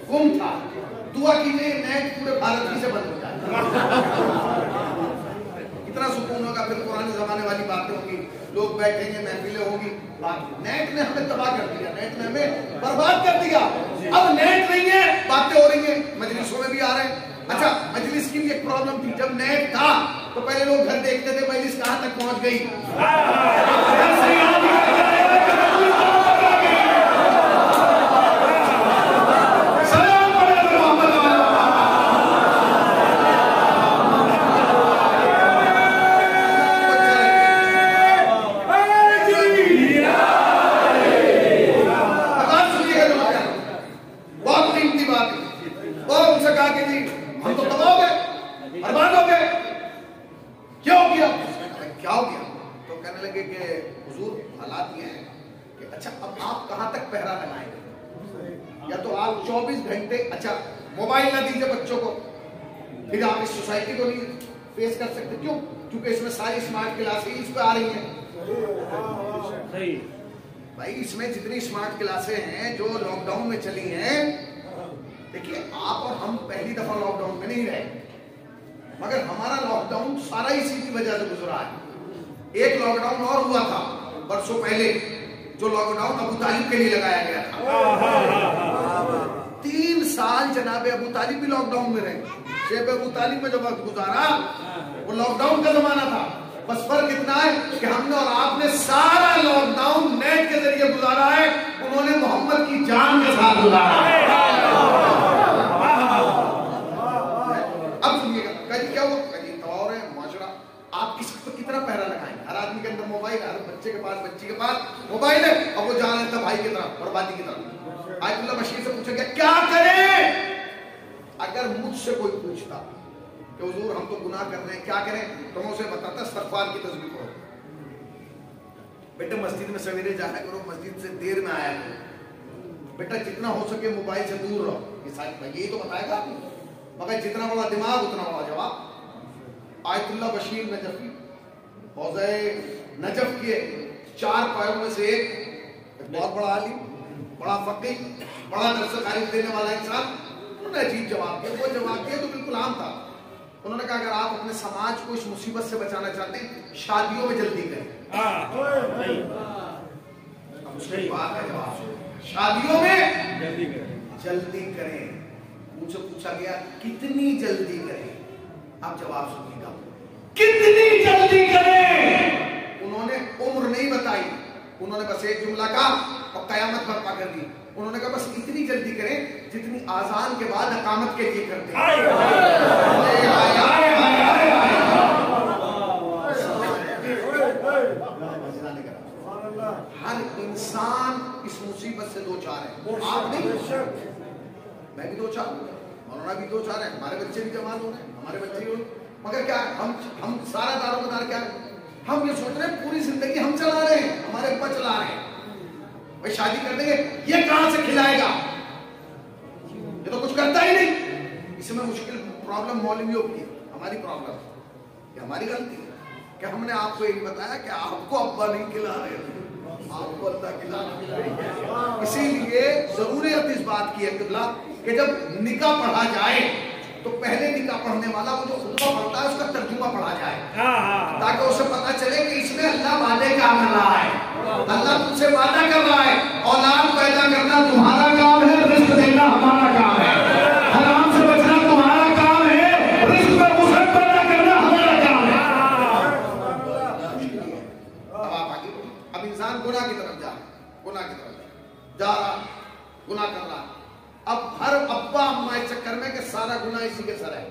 गुम था। दुआ कीजिए नेट पूरे भारत ही से बंद हो जाए, इतना सुकून होगा। फिर पुराने जमाने वाली बातें होंगी, लोग बैठेंगे, महफिलें होंगी। नेट ने हमें तबाह कर दिया, नेट ने हमें बर्बाद कर दिया। अब नेट नहीं है, बातें हो रही है, मजलिसों में भी आ रहे हैं। अच्छा, मजलिस की भी एक प्रॉब्लम थी, जब नेट था तो पहले लोग घर देखते थे मजलिस कहां तक पहुंच गई। मोबाइल ना दीजिए बच्चों को, फिर आप इस सोसाइटी को नहीं फेस कर सकते। क्यों? क्योंकि इसमें सारी स्मार्ट क्लासें इस पे आ रही हैं। सही भाई, इसमें जितनी स्मार्ट क्लासें हैं जो लॉकडाउन में चली हैं, देखिए आप और हम पहली दफा लॉकडाउन में नहीं रहे, मगर हमारा लॉकडाउन सारा इसी की वजह से गुजरा है। एक लॉकडाउन और हुआ था बरसों पहले, जो लॉकडाउन अबू तालिब के लिए लगाया गया था। 3 साल जनाबे अबू तालिब भी लॉकडाउन में रहे। शेख अबू तालिब में जो वक्त गुजारा वो लॉकडाउन का जमाना था। बस फर्क इतना है कि हमने और आपने सारा लॉकडाउन नेट के जरिए गुजारा है, उन्होंने मोहम्मद की जान के साथ गुजारा है। अब सुनिएगा, कहीं क्या हुआ, कहीं तवार है माशरा। आप किस पर कितना पहरा लगाएंगे? हर आदमी के अंदर मोबाइल, हर बच्चे के पास, बच्ची के पास मोबाइल है, और वो जा रहे थे भाई की तरफ, बर्बादी की तरफ। आयतुल्लाह बशीर से पूछेगा क्या करें? अगर मुझसे कोई पूछता कि हुजूर हम तो गुनाह कर रहे हैं, क्या करें, तो मैं उसे बताता इस्तिग़फ़ार की तस्बीह करो, बेटा मस्जिद में सवेरे जाया करो, मस्जिद से देर में आया करो, बेटा जितना हो सके मोबाइल से दूर रहो। ये सारी यही तो बताएगा आपको, मगर जितना बड़ा दिमाग उतना बड़ा जवाब। आयतुल्लाह बशीर नजफी हौज़े नजफ के 4 पायों में से एक बहुत बड़ा आलिम, बड़ा फकीह, बड़ा दर्स तारीफ देने वाला इंसान, उन्होंने अजीब जवाब दिया। वो जवाब दिया तो बिल्कुल आम था। उन्होंने कहा अगर आप अपने समाज को इस मुसीबत से बचाना चाहते हैं, शादियों में जल्दी करें। उसकी बात का जवाब, शादियों में जल्दी करें। मुझसे पूछा गया कितनी जल्दी करें? आप जवाब सुनिएगा, कितनी जल्दी करें? उन्होंने उम्र नहीं बताई, उन्होंने बस एक जुमला कहा और कयामत बर्पा कर दी। उन्होंने कहा बस इतनी जल्दी करें जितनी आजान के बाद अकामत के लिए करते हैं। हर इंसान इस मुसीबत से दो चार है, आप नहीं, मैं भी दो चार हूँ, मौलाना भी दो चार है, हमारे बच्चे भी जवान हो रहे हैं, हमारे बच्चे हो, मगर क्या हम सारा दारोमदार क्या है, हम ये सोच रहे हैं पूरी जिंदगी हम चला रहे हैं, हमारे अब्बा चला रहे हैं, भाई शादी कर देंगे, ये कहां से खिलाएगा? ये तो कुछ करता ही नहीं। इसमें मुश्किल प्रॉब्लम मौलवियों की, हमारी प्रॉब्लम, ये हमारी गलती है कि हमने आपको ये बताया कि आपको अब्बा नहीं खिला रहे थे, आपको अल्लाह खिला। इसीलिए जरूरत इस बात की है किबला कि जब निकाह पढ़ा जाए तो पहले निकाह पढ़ने वाला वो जो खुतबा पढ़ता है उसका तर्जुमा पढ़ा जाए, ताकि उसे पता चले कि इसमें अल्लाह वादे क्या कर रहा है। अल्लाह तुमसे वादा कर रहा है, औलाद पैदा करना तुम्हारा काम है, रिस्क देना हमारा काम है, हराम से बचना तुम्हारा काम है, रिस्क पर मुसर पैदा करना हमारा काम है। अब आप आगे, अब इंसान गुनाह की तरफ जा रहा है, गुनाह की तरफ जा रहा, गुनाह कर रहा। अब हर अब्बा अम्मा इस चक्कर में कि सारा गुनाह इसी के सर है,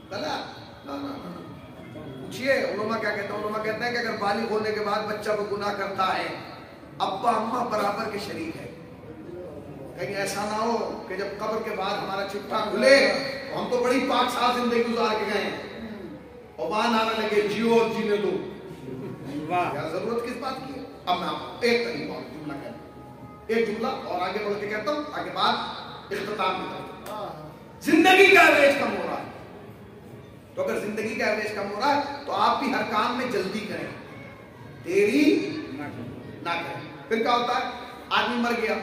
गलत ना ना ना। पूछिए उलमा क्या कहते हैं, उलमा कहते हैं कि अगर बालिग होने के बाद बच्चा को गुनाह करता है, अब्बा अम्मा बराबर के शरीक है। कहीं ऐसा ना हो कि जब कब्र के बाद हमारा चिट्ठा खुले तो हम तो बड़ी पाक साफ जिंदगी गुजार के गए और वहां आने लगे जियो और जीने दो, क्या जरूरत किस बात की है? अब मैं आपको एक तरीका और जुमला कहता हूं, एक जुमला और आगे बढ़ के कहता हूं, आगे बात इख्तिताम की तरफ। जिंदगी का एवरेज कम हो रहा है, तो अगर जिंदगी का एवरेज कम हो रहा है तो आप भी हर काम में जल्दी करें, देरी ना करें। फिर क्या होता है, आदमी मर गया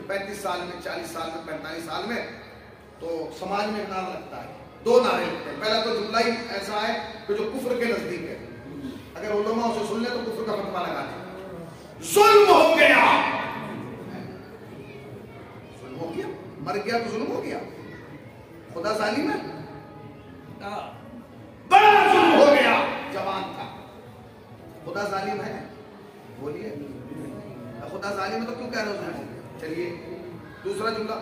35 साल में, 40 साल में, 45 साल में, तो समाज में नारा लगता है, 2 नारे लगते हैं। पहला तो जुमला ही ऐसा है कि जो कुफ्र के नजदीक है, अगर उलमा उसे सुन ले तो कुफ्र का फतवा लगा दे, जुल्म हो गया, जुल्म हो गया, मर गया तो जुल्म हो गया, खुदा जालिम है, बड़ा जुल्म हो गया, जवान था, खुदा जालिम है, बोलिए खुदा जालिम है तो क्यों कह रहे हो? चलिए दूसरा जुमला,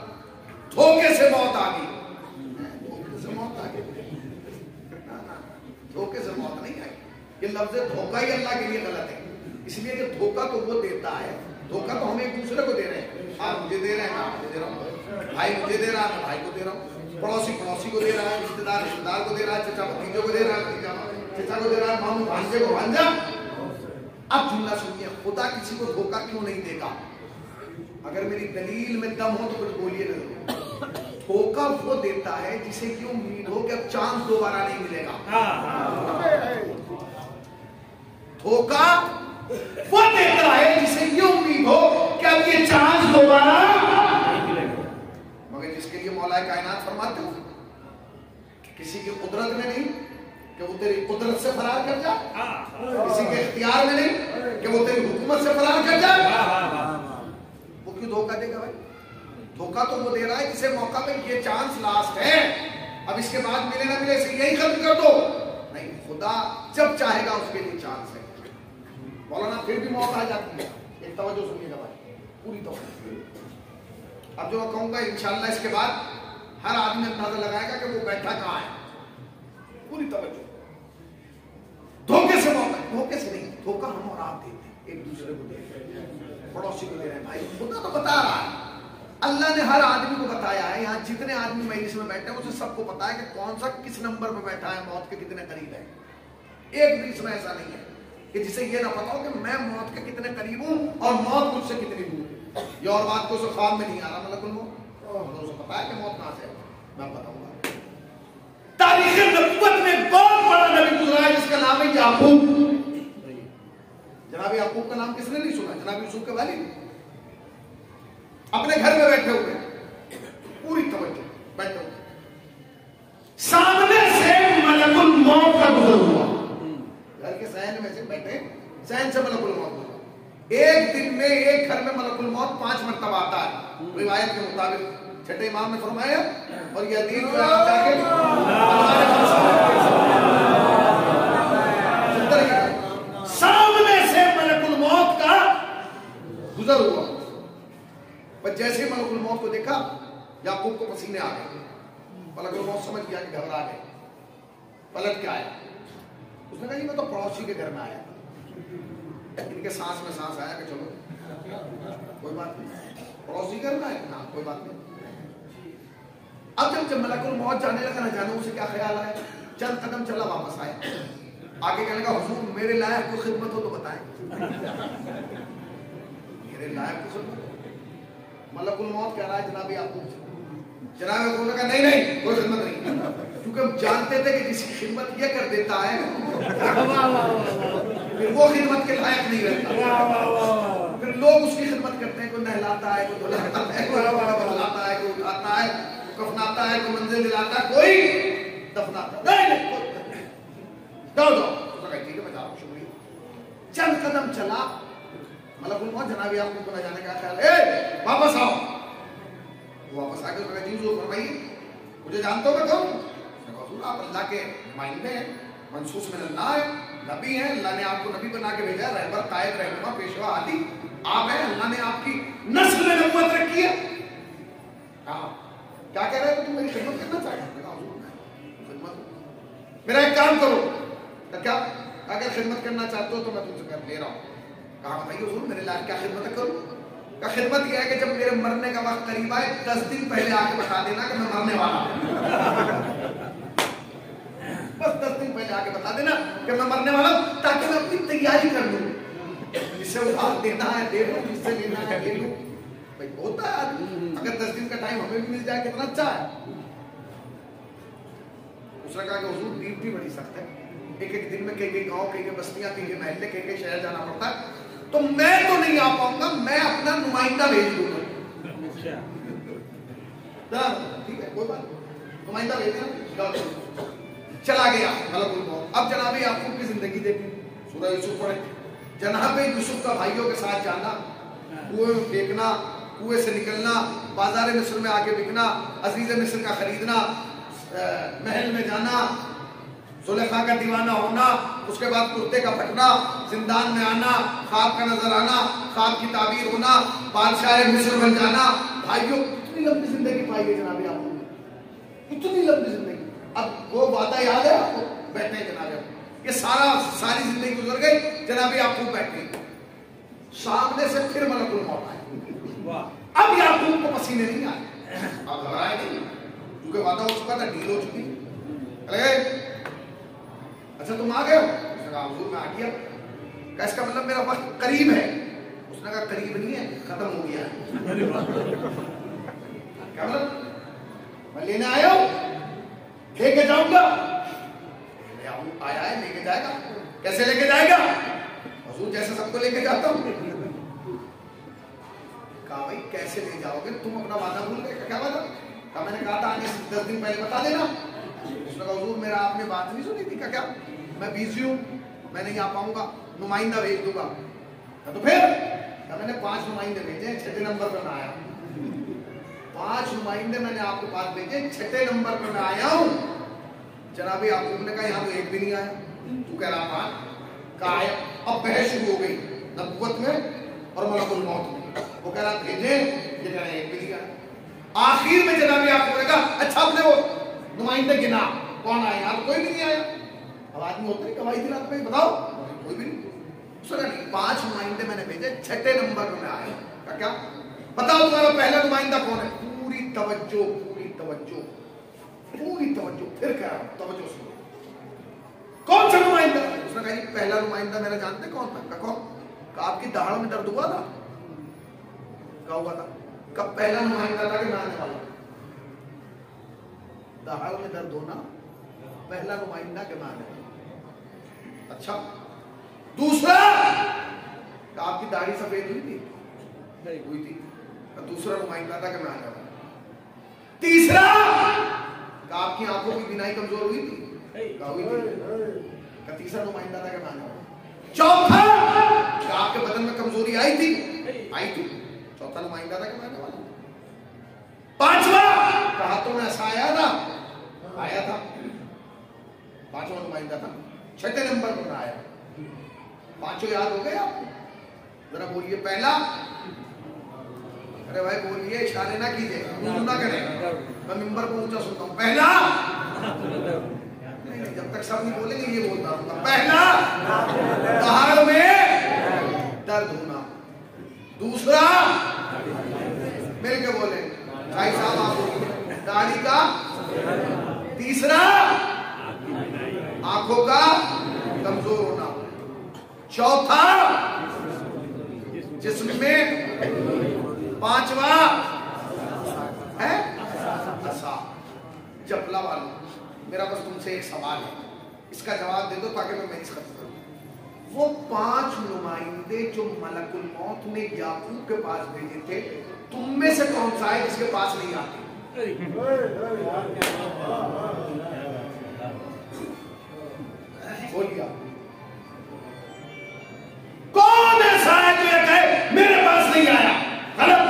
धोखे से मौत आ गई, धोखे से मौत आ गई, धोखे से मौत नहीं आई। ये लफ्ज धोखा ही अल्लाह के लिए गलत है, इसलिए कि धोखा तो वो देता है, धोखा तो हम एक दूसरे को दे रहे हैं, आप मुझे दे रहे हैं, मैं मुझे दे रहा हूँ, भाई मुझे दे रहा है, मैं भाई को दे रहा हूँ, पड़ोसी पड़ोसी को दे रहा है, रिश्तेदार रिश्तेदार को दे रहा है, चचा भतीजों को दे रहा है, भतीजा चचा को दे रहा है, मामू भांजे को भांजा। अब जुमला सुनिए, खुदा किसी को धोखा क्यों नहीं देगा? अगर मेरी दलील में दम हो तो कुछ बोलिए ना। धोखा वो देता है जिसे कि उम्मीद हो कि अब चांस दोबारा नहीं मिलेगा। धोखा वो देता है जिसे ये उम्मीद हो कि अब ये चांस दोबारा नहीं मिलेगा। मगर जिसके लिए मौलाए कायनात फरमाते हो कि किसी की कुदरत में नहीं कि वो तेरी कुदरत से फरार कर जाए, किसी के इख्तियार में नहीं कि वो तेरी हुकूमत से फरार कर जाए, वो क्यों धोखा देगा भाई? धोखा तो वो दे रहा है जिसे मौका पे ये चांस लास्ट है, अब इसके बाद मिले ना मिले इसे यही खत्म कर दो। नहीं, खुदा जब चाहेगा उसके लिए चांस है। मौलाना फिर भी मौत आ जाती है, एक तवज्जो सुनिएगा भाई, पूरी तवज्जो। अब जो मैं कहूंगा इंशाल्लाह इसके बाद हर आदमी अंदाजा लगाएगा कि वो बैठा कहाँ है, पूरी तवज्जो। धोखे से मौत, धोखे से नहीं, धोखा हम और आप देते हैं, एक दूसरे को देते हैं, पड़ोसी को दे रहे हैं। भाई खुदा तो बता रहा है, अल्लाह ने हर आदमी को बताया है, यहाँ जितने आदमी मजलिस में बैठे हैं उसे सबको पता है कि कौन सा किस नंबर पर बैठा है, मौत के कितने करीब है। एक भी इसमें ऐसा नहीं है कि जिसे ये ना पता हो कि मैं मौत के कितने करीब हूँ और मौत मुझसे कितनी दूर। ये और बात को उसे ख्वाब में नहीं आ रहा, मलकुल मौत, उसे पता है कि मौत कहाँ से है, मैं बताऊंगा। तारीख़ नबुव्वत में बहुत बड़ा नबी गुजरा है जिसका नाम है याकूब। जनाब याकूब का नाम किसने नहीं सुना? जनाब यूसुफ के वालिद अपने घर में बैठे हुए, पूरी तवज्जो बैठे हुए, सामने से मलकुल मौत का गुजर हुआ। घर के सहन में से बैठे, सहन से मलकुल मौत हुआ। एक दिन में एक घर में मलकुल मौत 5 मरतबा आता है रिवायत के मुताबिक। छठे इमाम ने फरमाया, और यह दिन सामने से मलकुल मौत का गुजर हुआ। पर जैसे मलकुल मौत को देखा, याकूब को पसीने आ गए। मलकुल मौत समझ गया कि घबरा गए, पलट के आया। उसने कहा मैं तो पड़ोसी के घर में आया, इनके सांस में सांस आया कि चलो कोई बात नहीं, पड़ोसी घर में आया ना, कोई बात नहीं। अब जब मलकुल मौत जाने लगा, ना जाने उसे क्या ख्याल आया, चंद कदम चला वापस आया, आगे कहने लगा हुजूर मेरे लायक कोई खिदमत हो तो बताएं। मेरे लायक कोई खिदमत? मलकुल मौत कह रहा है जनाब याकूब से। जनाब याकूब ने कहा नहीं नहीं कोई खिदमत नहीं, क्योंकि हम जानते थे कि जिसकी खिदमत ये कर देता है फिर वो खिदमत के लायक नहीं रहता। फिर लोग उसकी खिदमत करते हैं, कोई नहलाता है, कोई धुलाता है, कोई बदलाता है, कोई उठाता है, कोई कफनाता है, कोई मंजिल दिलाता है, कोई दफनाता है। नहीं जाओ ठीक है मैं जा रहा हूँ, शुक्रिया। चंद कदम चला, मलकुल मौत जनाब याकूब को न जाने का ख्याल है, वापस आओ। वापस आके उसने जी हुजूर फरमाइए, मुझे जानते हो मैं कौन हूँ? आप अल्लाह के नुमाइंदे हैं, मंसूस में अल्लाह है, नबी हैं, अल्लाह ने आपको नबी बना के भेजा, रहबर कायद रहनुमा पेशवा आदि आप हैं, अल्लाह ने आपकी नस्ल में नबूवत रखी है। क्या कह रहे हो तुम मेरी खिदमत करना चाहते हो? मेरा एक काम करो। क्या? अगर खिदमत करना चाहते हो तो मैं तुमसे कर ले रहा हूँ। कहा बताइए हुजूर मेरे लायक क्या खिदमत करूँ? का खिदमत यह है कि जब मेरे मरने का वक्त करीब आए 10 दिन पहले आके बता देना कि मैं मरने वाला हूं। बस 10 दिन पहले आके बता देना कि मैं मरने वाला हूं, ताकि मैं अपनी तैयारी कर लूं। जिससे उधार देना है दे लूं, जिससे लेना है ले लूं। भाई होता है अगर 10 दिन का टाइम हमें भी मिल जाए कितना अच्छा है। उसने कहा कि हुजूर ड्यूटी बड़ी सख्त है, एक दिन में कई गांव, कई बस्तियां, कई महल्ले, कई शहर जाना पड़ता है, तो मैं तो नहीं आ पाऊंगा, मैं अपना नुमाइंदा भेज दूंगा। ठीक है कोई बात, नुमाइंदा भेज देना। चला गया मलकुल मौत। अब जनाब याकूब की जिंदगी देखी, सूरह यूसुफ पढ़े। जनाब यूसुफ का भाइयों के साथ जाना, कुएं में फेंकना, कुएं से निकलना, बाजार मिस्र में आके बिकना, अजीज मिस्र का खरीदना, महल में जाना, जुलेखा का दीवाना होना, उसके बाद कुर्ते का फटना, जिंदान में आना, ख्वाब का नजर आना, ख्वाब की ताबीर होना, बादशाह मिस्र बन जाना। भाइयों कितनी लंबी जिंदगी पाई है जनाब याकूब ने, कितनी लंबी जिंदगी। अब वो वादा याद है आपको? बैठे हैं जनाब याकूब, ये सारी जिंदगी गुजर गई, जनाब याकूब बैठे, सामने से फिर मलकुल मौत आए। अब याकूब को पसीने नहीं आए, अब घबराए नहीं, क्योंकि वादा हो चुका था, डील हो चुकी। अरे अच्छा तुम आ गए हो? उसने कहा हुजूर मैं आ गया। क्या इसका मतलब मेरा वक्त करीब है? उसने कहा करीब नहीं है, खत्म हो गया है। क्या मतलब? मैं लेने आया हूं, लेके जाऊंगा। आया है, लेके जाएगा। कैसे लेके जाएगा? हुजूर जैसे सबको लेके जाता हूं। कहा भाई कैसे ले जाओगे? तुम अपना वादा भूल गए? क्या वादा? कहा मैंने कहा था आने से 10 दिन पहले बता देना। उसने कहा हुजूर मेरा आपने बात नहीं सुनी थी? क्या मैं बिजी हूं, मैं नहीं आ पाऊंगा, नुमाइंदा भेज दूंगा। तो फिर मैंने 5 नुमाइंदे भेजे, 6 नंबर पर मैं आया। 5 नुमाइंदे मैंने आपके पास भेजे, 6 नंबर पर मैं आया हूं। जनाब याकूब ने कहा यहाँ तो एक भी नहीं आया। तू कह रहा था कहा आया। अब बहस शुरू हो गई नबूवत में और मलकुल मौत में। वो कह रहा भेजे, ये कह रहे एक भी नहीं आया। आखिर में जनाब याकूब ने कहा अच्छा अपने वो नुमाइंदे गिना, कौन आया? यहाँ कोई भी नहीं आया। अब आदमी होता है गवाही दिलाते भाई बताओ, कोई भी नहीं। उसने नहीं 5 नुमाइंदे मैंने भेजे, 6 नंबर में आया। क्या बताओ तुम्हारा पहला नुमाइंदा कौन है? पूरी तवज्जो, पूरी तवज्जो, पूरी तवज्जो। फिर कह रहा हूं तवज्जो सुनो, कौन सा नुमाइंदा? उसने कहा पहला नुमाइंदा मेरा जानते कौन था? कौन? आपकी दाढ़ में दर्द हुआ था? क्या हुआ था? कब पहला नुमाइंदा था कि मैं आने वाला? दाढ़ में दर्द होना पहला नुमाइंदा के माने। अच्छा दूसरा तो आपकी दाढ़ी सफेद हुई थी? नहीं हुई थी। तो दूसरा नुमाइंदा था कि मैं आ जाऊँ। तीसरा, तो आपकी आंखों की बिनाई कमजोर हुई थी? हुई थी। तो तीसरा नुमाइंदा था कि मैं आ जाऊँ। चौथा, तो आपके बदन में कमजोरी आई थी? आई थी। चौथा नुमाइंदा था कि मैं आने वाला हूँ। पांचवा, कहा तो मैं ऐसा आया था? आया था। पांचवा नुमाइंदा था। छठे नंबर पर आया। पांचों याद हो गए आपको? जरा बोलिए। पहला, अरे भाई बोलिए, इशारे ना कीजिए, ना करें, मैं मिंबर को ऊंचा सुनता हूं। पहला, नहीं, जब तक सब नहीं बोलेंगे ये बोलता हूं। पहला, दहाड़ में दर्द होना। दूसरा, मिलके बोले भाई साहब आप बोलिए, दाढ़ी का। तीसरा, आंखों का कमजोर होना। चौथा, जिस्म में। पांचवा है नशा। जपला वालों, मेरा बस तुमसे एक सवाल है, इसका जवाब दे दो ताकि मैं मेरी खत्म करूं। वो 5 नुमाइंदे जो मलकुल मौत ने याकूब के पास भेजे थे, तुम में से कौन सा है जिसके पास नहीं आते? बोलिए, कौन ऐसा है जो ये कहे मेरे पास नहीं आया? गलत।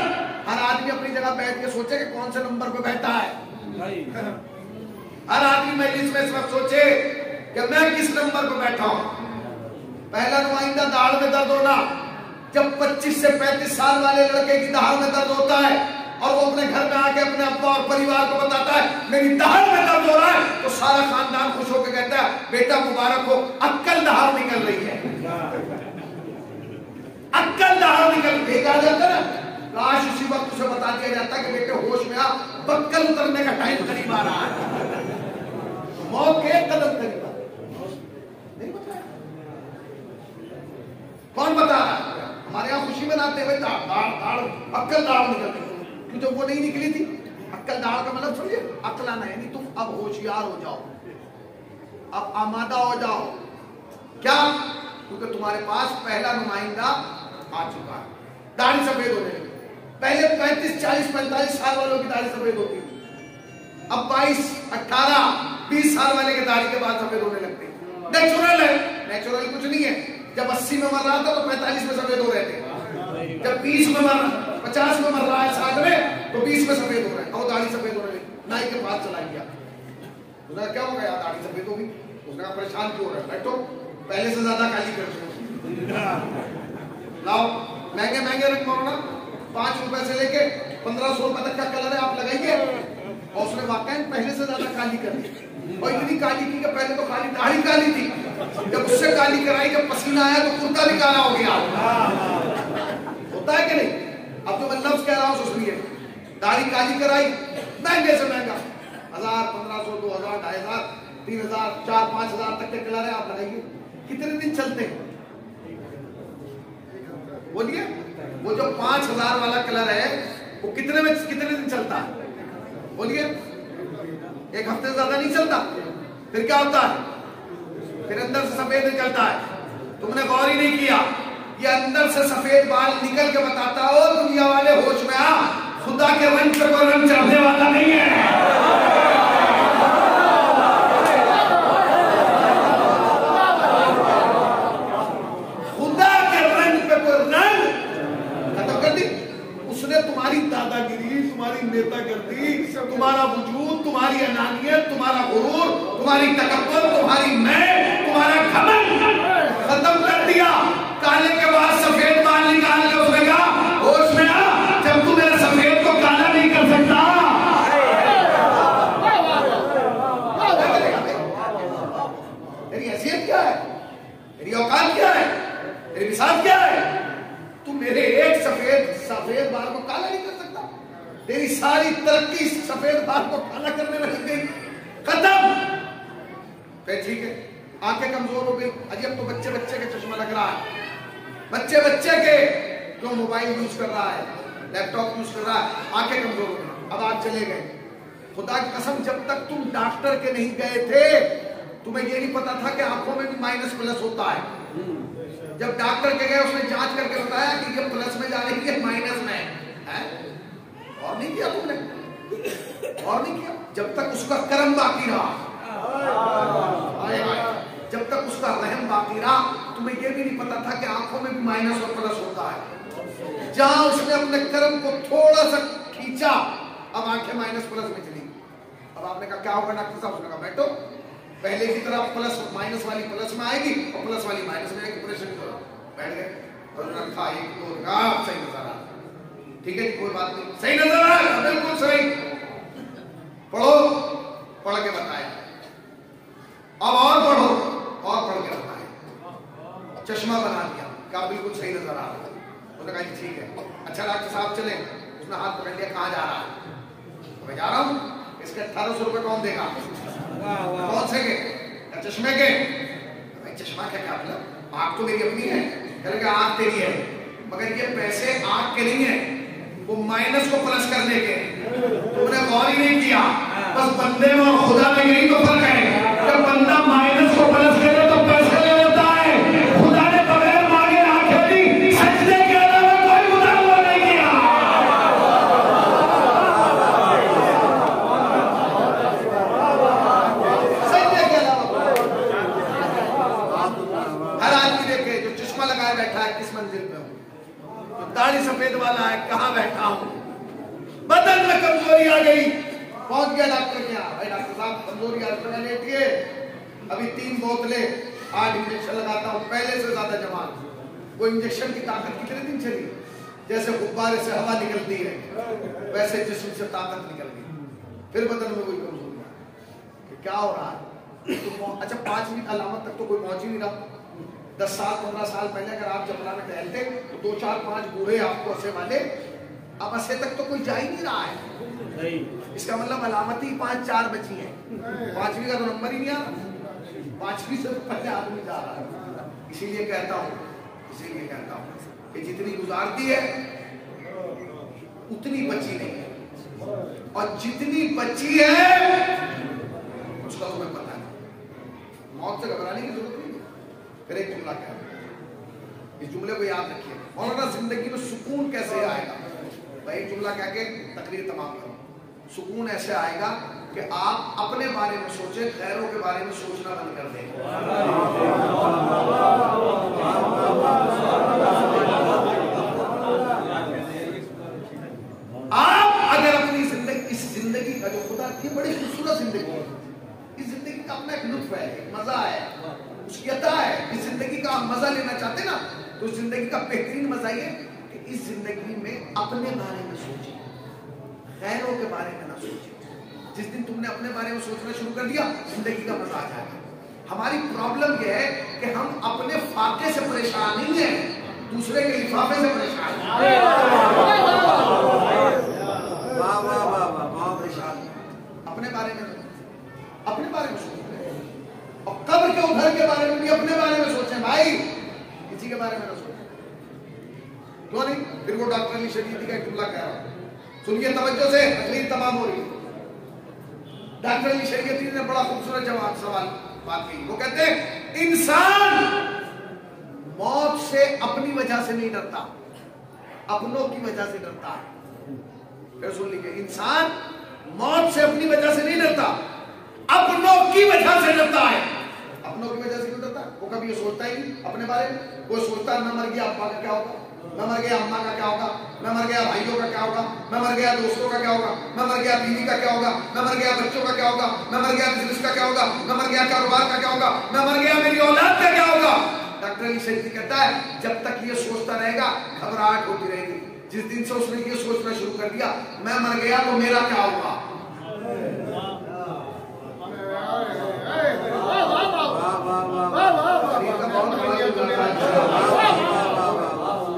हर आदमी अपनी जगह बैठ के सोचे कि कौन से नंबर पे बैठा है। हर आदमी मजलिस में इस वक्त सोचे कि मैं किस नंबर पे बैठा हूं। पहला नुमाइंदा, दाढ़ में दर्द होना। जब 25 से 35 साल वाले लड़के की दाढ़ में दर्द होता है और वो अपने घर में आके अपने अब्बा और परिवार को बताता है मेरी दाढ़ में दर्द हो रहा है, तो सारा खानदान खुश होकर कहता है बेटा मुबारक हो, अक्कल दाढ़ निकल रही है। अक्कल दाढ़ निकल रही है। काश उसी वक्त उसे बता दिया जाता कि बेटे होश में आ, बक्कल उतरने का टाइम करीब आ रहा है, मौत के एक कदम करीब। नहीं बताया। कौन बता रहा है? हमारे यहाँ खुशी मनाते हुए अक्कल दाढ़ निकल रही, जो वो नहीं निकली थी। अक्कल दाढ़ का मतलब समझिए, अक्ल आना है, नहीं तुम अब होशियार हो जाओ, अब आमादा हो जाओ। क्या? क्योंकि तुम्हारे पास पहला नुमाइंदा आ चुका है। दाढ़ी सफेद होने लगी। पहले 35, 40, 45 साल वालों की दाढ़ी सफेद होती थी, अब 22, 18, 20 साल वाले की दाढ़ी के बाद सफेद होने लगते। नेचुरल है, नेचुरल कुछ नहीं है। जब 80 में मर रहा था तो 45 में सफेद हो रहे थे। जब 20 में मर 50 में मर रहा है 60 में, तो 20 में सफेद हो रहा है और दाढ़ी सफेद होने लगी। नाई के पास चला गया, उसने क्या हो गया, दाढ़ी सफेद हो गई। उसने कहा परेशान क्यों हो रहा है? बैठो, पहले से ज्यादा काली कर दो। लाओ महंगे महंगे रंग मारो, 5 रुपए से लेके 1500 रुपए तक का कलर है, आप लगाइए। और उसने वाकई पहले से ज्यादा काली कर दी। और इतनी काली की कि पहले तो खाली दाढ़ी काली थी, जब उससे काली कराई, जब पसीना आया तो कुर्ता भी काला हो गया। होता है कि नहीं? अब तो मैं लफ्ज कह रहा हूं सुनिए, दाढ़ी काली कराई, महंगे से महंगा, 1000, 1500, 2000, 2500, 3000, 4, 5000 तक के कलर है, आप लगाइए। कितने दिन चलते हैं? बोलिए, वो जो 5000 वाला कलर है वो कितने दिन चलता है? बोलिए, एक हफ्ते से ज्यादा नहीं चलता। फिर क्या होता है? फिर अंदर से सफेद निकलता है। तुमने गौर ही नहीं किया, ये अंदर से सफेद बाल निकल के बताता हो दुनिया वाले होश में आ, खुदा के रंग पे कोई रंग चढ़ने वाला नहीं है। खुदा के रंग पे कोई रंग खत्म कर दी। उसने तुम्हारी दादागिरी, तुम्हारी नेतागिरी, तुम्हारा वजूद, तुम्हारी अनानियत, तुम्हारा गुरूर, तुम्हारी तकब्बुर, तुम्हारी मैं, तुम्हारा घमंड खत्म कर दिया। काले के बाद सफेद बाल निकाल के उसने कहा होश में आ, जब तू मेरे सफेद को काला नहीं कर सकता। तेरी हैसियत क्या है? तेरी औकात क्या है? तेरी मिसाल क्या है? तू मेरे एक सफेद बाल को काला नहीं कर सकता। तेरी सारी तरक्की सफेद बाल को काला करने में लग गई, खत्म। फिर ठीक है, आंखें कमजोर हो गई। अजी अब तो बच्चे के चश्मा लग रहा है, बच्चे के जो मोबाइल यूज कर रहा है, लैपटॉप यूज कर रहा है, आंखें कमजोर हो गई। अब आप चले गए, खुदा की कसम जब तक तुम डॉक्टर के नहीं गए थे तुम्हें ये नहीं पता था कि आंखों में भी माइनस प्लस होता है। जब डॉक्टर के गए उसने जांच करके बताया कि ये प्लस में जा रही है माइनस में है। और नहीं किया तुमने, और नहीं किया। जब तक उसका कर्म बाकी रहा, जब तक उसका रहम बाकी रहा, तुम्हें ये भी नहीं पता था कि आंखों में भी माइनस और प्लस होता है। जहां उसने अपने कर्म को थोड़ा सा खींचा, अब आंखें माइनस प्लस में चली। अब आपने कहा क्या होगा डॉक्टर साहब? उसने कहा बैठो, पहले की तरह प्लस माइनस वाली प्लस में आएगी और प्लस वाली माइनस में आएगी। ऑपरेशन करो। बैठ गए और रखा एक दो सही नजर आ, ठीक है कोई बात नहीं, सही नजर आ रहा, बिल्कुल सही। पढ़ो, पढ़ के बताया। अब और पढ़ो, और पढ़ के बताया। चश्मा बना दिया, क्या बिल्कुल सही नजर आ रहा है। उसने कहा ठीक है। अच्छा डॉक्टर साहब चले। उसने हाथ पकड़ लिया, कहाँ जा रहा है? मैं जा रहा हूँ। इसके 1800 रुपए कौन देगा? कौन से के? चश्मे के। भाई चश्मा क्या मतलब? आँख तो मेरी अपनी है। कहेगा आँख तेरी है, मगर ये पैसे आँख के नहीं है, वो माइनस को प्लस करने के। तुमने गौर ही नहीं किया। बस बंदे में और खुदा में यही तो फर्क है। जब बंदा माइनस को प्लस करे तो पैसे ले लेता है। खुदा ने बगैर मांगे आंखें दी, सजदे के अलावा कोई खुदा वो नहीं किया। सजदे के अलावा हर आदमी देखे जो चश्मा लगाए बैठा है किस मंजिल पे हूँ, दाढ़ी सफेद वाला है कहाँ बैठा हूँ, बदन में कमजोरी आ गई, पहुंच गया डॉक्टर के यहाँ। भाई डॉक्टर साहब कमजोरी आ रही लेटिए, अभी 3 बोतलें 8 इंजेक्शन लगाता हूँ, पहले से ज्यादा जवान। वो इंजेक्शन की ताकत कितने दिन चली? जैसे गुब्बारे से हवा निकलती है वैसे जिस्म से ताकत निकल गई। फिर बदन में कोई कमजोरी आ, क्या हो रहा है? तो अच्छा 5वीं अलामत तक तो कोई पहुंच ही नहीं रहा। 10 साल 15 साल पहले अगर आप जमुना में टहलते तो 2 4 5 बूढ़े आपको असे वाले, अब असे तक तो कोई जा ही नहीं रहा है। इसका मतलब अलामत ही 5 4 बची है। 5वीं का तो नंबर ही नहीं आ रहा। 5वीं से पहले आदमी जा रहा है। इसीलिए कहता हूँ कि जितनी गुजारती है उतनी बची नहीं है, और जितनी बची है उसका तुम्हें पता नहीं। मौत से घबराने की जरूरत नहीं है। फिर एक जुमला क्या है, इस जुमले को याद रखिए। मौलाना जिंदगी में सुकून कैसे आएगा? भाई एक जुमला कह के तकरीर तमाम करो। सुकून ऐसे आएगा कि आप अपने बारे में सोचें, गैरों के बारे में सोचना बंद कर दें। आप अगर अपनी जिंदगी, इस जिंदगी का जो खुदा, ये बड़ी खूबसूरत जिंदगी है, इस जिंदगी का अपना एक लुत्फ है, एक मजा है, उसकी अता है। इस जिंदगी का आप मजा लेना चाहते ना, तो इस जिंदगी का बेहतरीन मजा ये कि इस जिंदगी में अपने बारे में सोचें, गैरों के बारे में ना सोचें। जिस दिन तुमने अपने बारे में सोचना शुरू कर दिया, जिंदगी का मजा आ जाएगा। हमारी प्रॉब्लम यह है कि हम अपने फाके से परेशान नहीं है, दूसरे के लिफाफे से परेशान है। अपने बारे में सोचें, और कब्र के उधर के बारे में भी अपने बारे में सोचें। भाई किसी के बारे में ना सोचें, क्यों नहीं? फिर वो डॉक्टर अली शरीफ का एक जुमला कह रहा हूं, सुनिए तवज्जो से, तकलीफ तमाम हो रही है। डॉक्टर अली शरीयती ने बड़ा खूबसूरत जवाब सवाल बात की। वो कहते हैं इंसान मौत से अपनी वजह से नहीं डरता, अपनों की वजह से डरता है। फिर सुन लीजिए, इंसान मौत से अपनी वजह से नहीं डरता, अपनों की वजह से डरता है। अपनों की वजह से क्यों डरता है? वो कभी ये सोचता ही नहीं अपने बारे में। वो सोचता है मैं मर गया अब्बा का क्या होगा, मैं मर गया अम्मा का क्या होगा, मैं मर गया भाइयों का क्या होगा, मैं मर गया दोस्तों का क्या होगा, मैं मर गया बीवी का क्या होगा, मैं मर गया बच्चों का क्या होगा, मैं मर गया बिजनेस का क्या होगा, मैं मर गया कारोबार का क्या होगा, मैं मर गया मेरी औलाद का क्या होगा। डॉक्टर अली शरीफ कहता है जब तक ये सोचता रहेगा घबराहट होती रहेगी। जिस दिन से उसने ये सोचना शुरू कर दिया मैं मर गया तो मेरा क्या होगा,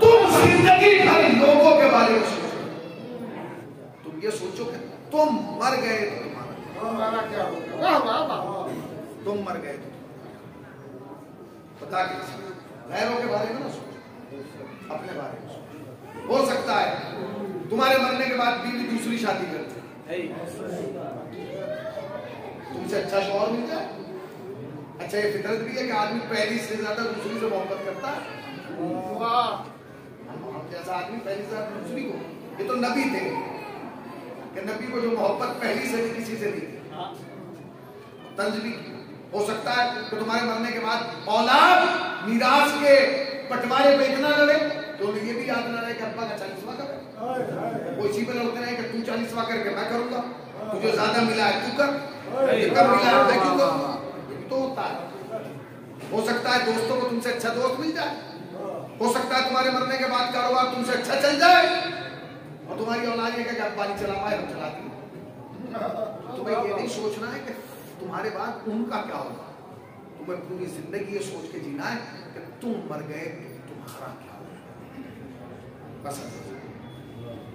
तुम जिंदगी भर लोगों के बारे में सोचो। तुम ये सोचो कि तुम मर गए तो तुम्हारा क्या होगा, तुम मर गए तो पता कि गैरों के बारे में ना सोचो, अपने बारे में सोचो। हो सकता है तुम्हारे मरने के बाद बीवी दूसरी शादी करती, तुमसे अच्छा शौहर मिल जाए। अच्छा ये फितरत भी है कि आदमी पहली से ज्यादा दूसरी से मोहब्बत करता है। हम जैसा आदमी पहली से दूसरी को, ये तो नबी थे कि नबी को जो मोहब्बत पहली से भी किसी से नहीं थी, तंज भी हो सकता है कि तुम्हारे मरने के बाद औलाद मीरास के बंटवारे पे इतना लड़े तो ये भी याद ना रहे कि अब्बा का 40वां कब है, वो इसी पे लड़ते रहे कि तू 40वां करके मैं करूंगा, तुझे ज्यादा मिला है तू कर, कम मिला है मैं क्यों करूंगा, ये तो होता है। हो सकता है दोस्तों को तुमसे अच्छा दोस्त मिल जाए, हो सकता है तुम्हारे मरने के बाद कारोबार तुमसे अच्छा चल जाए और तुम्हारी औलाद ये कहे अब्बा नहीं चला पाए हम चलाती हैं। तुम्हें ये नहीं सोचना है कि तुम्हारे बाद उनका क्या होगा, तुम्हें पूरी जिंदगी ये सोच के जीना है कि तुम मर गए तुम्हारा क्या होगा। बस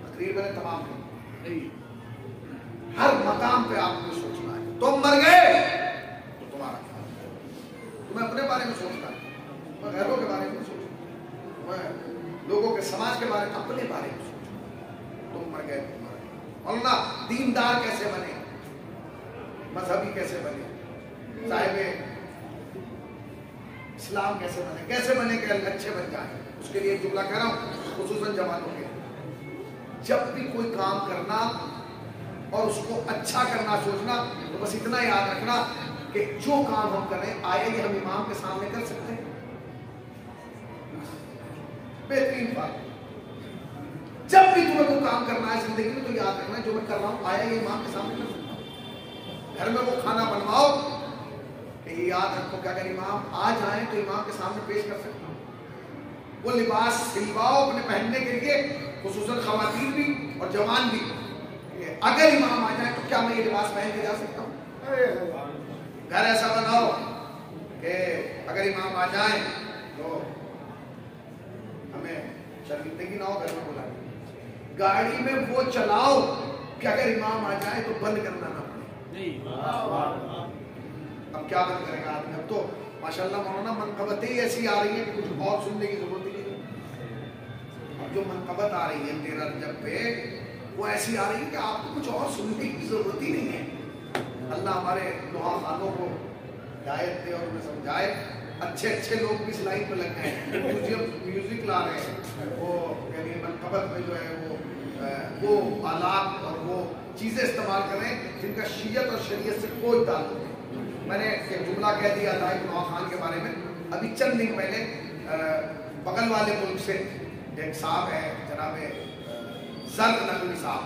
तकरीर मैंने तमाम की, हर मकाम पे आपको सोचना है तुम मर गए तो तुम्हारा क्या होगा। तुम्हें अपने बारे में सोचना है, तुम्हें गैरों के बारे में सोचना, तुम्हें लोगों के समाज के बारे में, अपने बारे में सोचना, तुम मर गए तुम्हारा। अल्लाह दीनदार कैसे बने, मजहबी कैसे बने, साहिब इस्लाम कैसे बने कि अच्छे बन जाए। उसके लिए जुमला कह रहा हूँ खुसूसन जवानों के, जब भी कोई काम करना और उसको अच्छा करना सोचना तो बस इतना याद रखना कि जो काम हम कर रहे हैं आया ये हम इमाम के सामने कर सकते हैं। बेहतरीन बात, जब भी तुम्हें कोई काम करना है जिंदगी में तो याद रखना जो मैं कर रहा हूं आया ये इमाम के सामने कर सकता हूं। घर में वो खाना बनवाओ कि ये याद रखो कि अगर इमाम आ जाए तो इमाम के सामने पेश कर सकता हूं। वो लिबास सिलवाओ अपने पहनने के लिए, खुसूसन खवातीन भी और जवान भी, अगर इमाम आ जाए तो क्या मैं ये लिबास पहन के जा सकता हूँ। घर ऐसा बनाओ कि अगर इमाम आ जाए तो हमें शर्मिंदगी ना हो घर में बुलाने। गाड़ी में वो चलाओ कि अगर इमाम आ जाए तो बंद करना ना पड़े। अब क्या बंद करेगा आदमी, अब तो माशाल्लाह मौलाना मनकबतें ही ऐसी आ रही है कि कुछ और सुनने की जरूरत ही नहीं। अब जो मनकबत आ रही है 13 रजब पे वो ऐसी आ रही है कि आपको कुछ और सुनने की जरूरत ही नहीं है। अल्लाह हमारे दुआ खानों को हिदायत दे और उन्हें समझाए। अच्छे लोग भी इस लाइन पे लग गए हैं, म्यूजिक ला रहे हैं, वो यानी मनकबत में जो है वो आलात और वो चीजें इस्तेमाल कर रहे हैं जिनका शीयत और शरीयत से कोई ताल्लुक नहीं। मैंने एक जुमला कह दिया था इब्न खान के बारे में अभी चंद दिन पहले, बगल वाले मुल्क से एक साहब है जनाब जर्द नकवी साहब,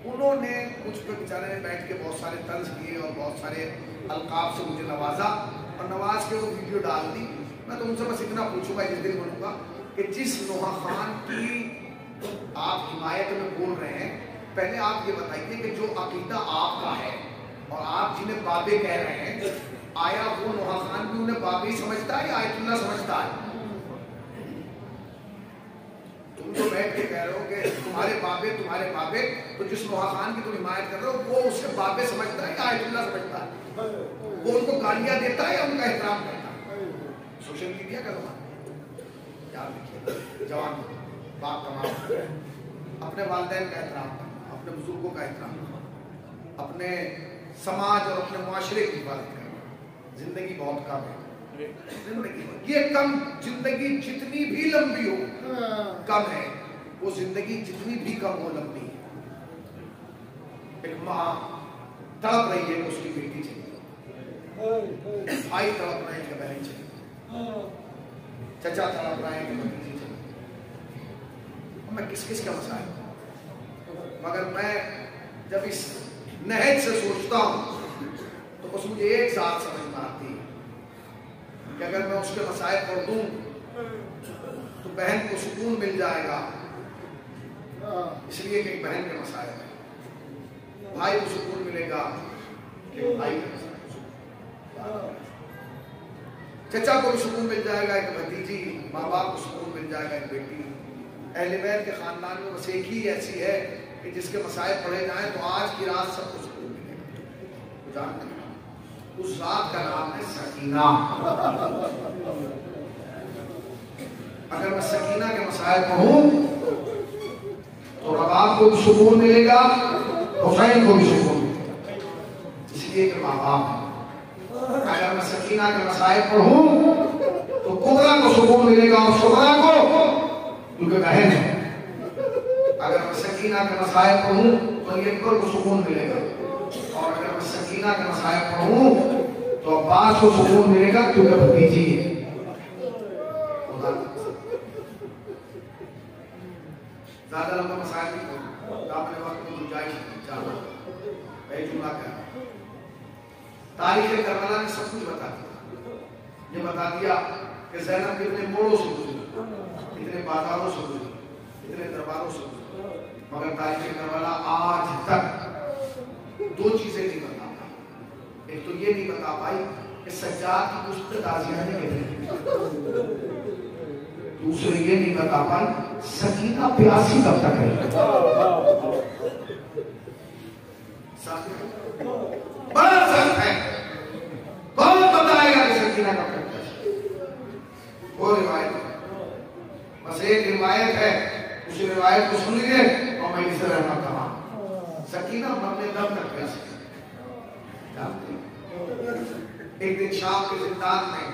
उन्होंने मुझ पर बेचारे ने बैठ के बहुत सारे तर्ज किए और बहुत सारे अलकाब से मुझे नवाजा और नवाज के वो वीडियो डाल दी। मैं तो उनसे बस इतना पूछूंगा, इस दिन बोलूंगा कि जिस नोहा खान की आप हिमायत में बोल रहे हैं, पहले आप ये बताइए कि जो अकीदा आपका है और आप जिन्हें बाबे कह रहे हैं, आया वो नोहा खान भी उन्हें बाबे समझता है या आयतुल्लाह समझता है? तुम जो बैठ के कह रहे हो कि तुम्हारे बाबे, तो जिस नोहा खान की तुम हिमायत कर रहे हो वो उसे बाबे समझता है या आयतुल्लाह समझता है? वो उनको गालियां देता है या उनका एहतराम करता है? सोशल मीडिया का जमाना, याद रखिए जवान बाप कमाओ, अपने वालिदैन का एहतराम करना, अपने बुजुर्गों का एहतराम करना, अपने समाज और अपने मुआशरे की हिफाजत करना। जिंदगी बहुत कम है, जिंदगी ये कम, जिंदगी जितनी भी लंबी हो कम है, वो जिंदगी जितनी भी कम हो लंबी है। एक माँ तड़प रही है उसकी बेटी चाहिए, भाई तड़प रहे हैं कि बहन चाहिए, चचा तड़प रहे हैं कि भतीजी चाहिए। मैं किस किस का मसाइल, मगर मैं जब इस नहज से सोचता हूं तो बस मुझे एक साथ समझ में आती है कि अगर मैं उसके मसाइल पढ़ दूं तो बहन को सुकून मिल जाएगा, इसलिए कि एक बहन के मसाइल है, भाई को सुकून मिलेगा कि भाई के मसाइल, चचा को भी सुकून मिल जाएगा एक भतीजी, माँ बाप को सुकून मिल जाएगा एक बेटी। अहले बैत के खानदान में बस एक ही ऐसी है कि जिसके मसाइल पढ़े जाएं तो आज की रात सबको सुकून मिलेगा। जानते हैं उस रात का नाम है सकीना। अगर मैं सकीना के मसाइल पढ़ूं तो रबाब को भी सुकून मिलेगा, हुसैन को भी सुकून मिलेगा, इसलिए कि माँ बाप है। अगर मैं सकीना के मसाइल पढ़ूं तो कुबरा को सुकून मिलेगा और सुबरा को, क्योंकि बहन है। अगर मैं सकीना के मसाइल पढ़ूं तो ये अकबर को सुकून मिलेगा, और अगर मैं सकीना के मसाइल पढ़ूं तो अब्बास को सुकून मिलेगा क्योंकि भतीजी है। ज्यादा लंबा मसाइल नहीं पढ़ूं, आपने वक्त में गुंजाइश चाहता है जुमला क्या तारीख करबला ने सब कुछ बता दिया। ये बता दिया कि ज़ैनब कितने मोड़ों से गुजरी, कितने बाजारों से गुजरी, कितने दरबारों से गुजरी, मगर तारीख करबला आज तक दो चीजें नहीं बता पाई। एक तो ये नहीं बता पाई कि सज्जाद की कुछ ताज़िया ने कितने, दूसरे ये नहीं बता पाई सकीना प्यासी कब तक है। बड़ा सख्त है, कौन बताएगा कि सकीना कब तक है? वो रिवायत, बस एक रिवायत है, उस रिवायत को सुन लीजिए और मैं इसे रहना कहा सकीना मरने दम तक प्यासी। एक दिन शाम के जिंदान में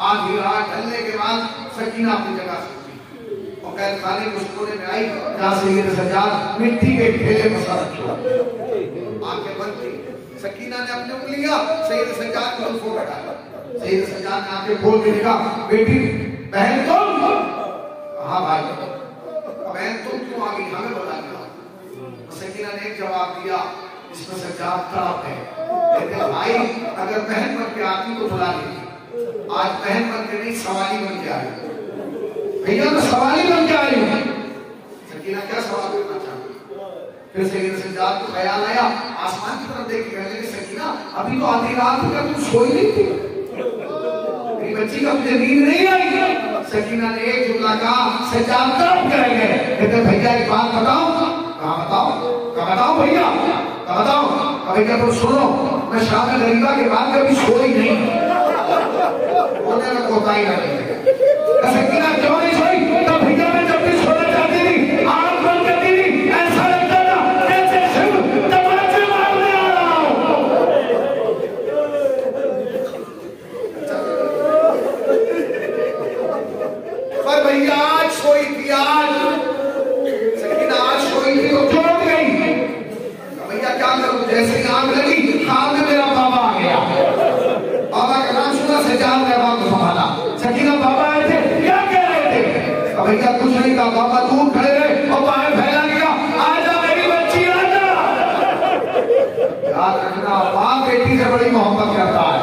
आधी रात ढलने के बाद सकीना अपनी जगह से उठी और कैद खाने के उस कोने में आई जहां से ये सज्जाद मिट्टी के ढेले में सर रखा, आंखें बंद थी। सकीना ने अपनी उंगलियां सैयद सज्जाद को जुल्फों में डाला। सैयद सज्जाद ने आंखें खोल के देखा, बेटी बहन तुम? हाँ भाई। बहन तुम क्यों आ गई, हमें बता दिया। सकीना ने एक जवाब दिया जिसमें सज्जाद तड़प है, कहते भाई अगर बहन बन के आती तो बुला लेती, आज बहन बन के नहीं सवाली बन के आई। भैया तो सवाली बन के आई। सकीना क्या सवाल करना चाहती? फिर सैयद सज्जाद को ख्याल आया, आसमान की तरफ देख के कहने लगे सकीना अभी तो आधी रात का तुम सोई नहीं थी, मेरी बच्ची का मुझे नींद नहीं आई। सकीना ने एक जुमला कहा, सज्जाद तड़प कर गए, कहते भैया एक बात बताओ। कहा बताओ, कहा बताओ भैया, कहा बताओ। भैया तो सुनो, मैं शाम गरीबा के बाद कभी सोई नहीं, होने में कोताही नहीं। सकीना क्यों नहीं सोई? तो भैया मैं जब भी सोना चाहती थी आंख बंद करती थी, ऐसा लगता था जैसे शिव तमाचे मारने आ रहा हूं। पर भैया आज सोई थी, आज सकीना आज सोई थी तो क्यों गई? भैया क्या करूं, जैसे ही आंख लगी ख्वाब में मेरा बाबा आ गया, बाबा का नाम सुना, सज्जाद ने बाबा को संभाला। सकीना बाबा आए थे, क्या कह रहे थे? भैया कुछ नहीं कहा, बाबा दूर खड़े रहे और बाएं फैला दिया, आजा मेरी बच्ची आजा। याद रखना, बाप बेटी से बड़ी मोहब्बत करता है,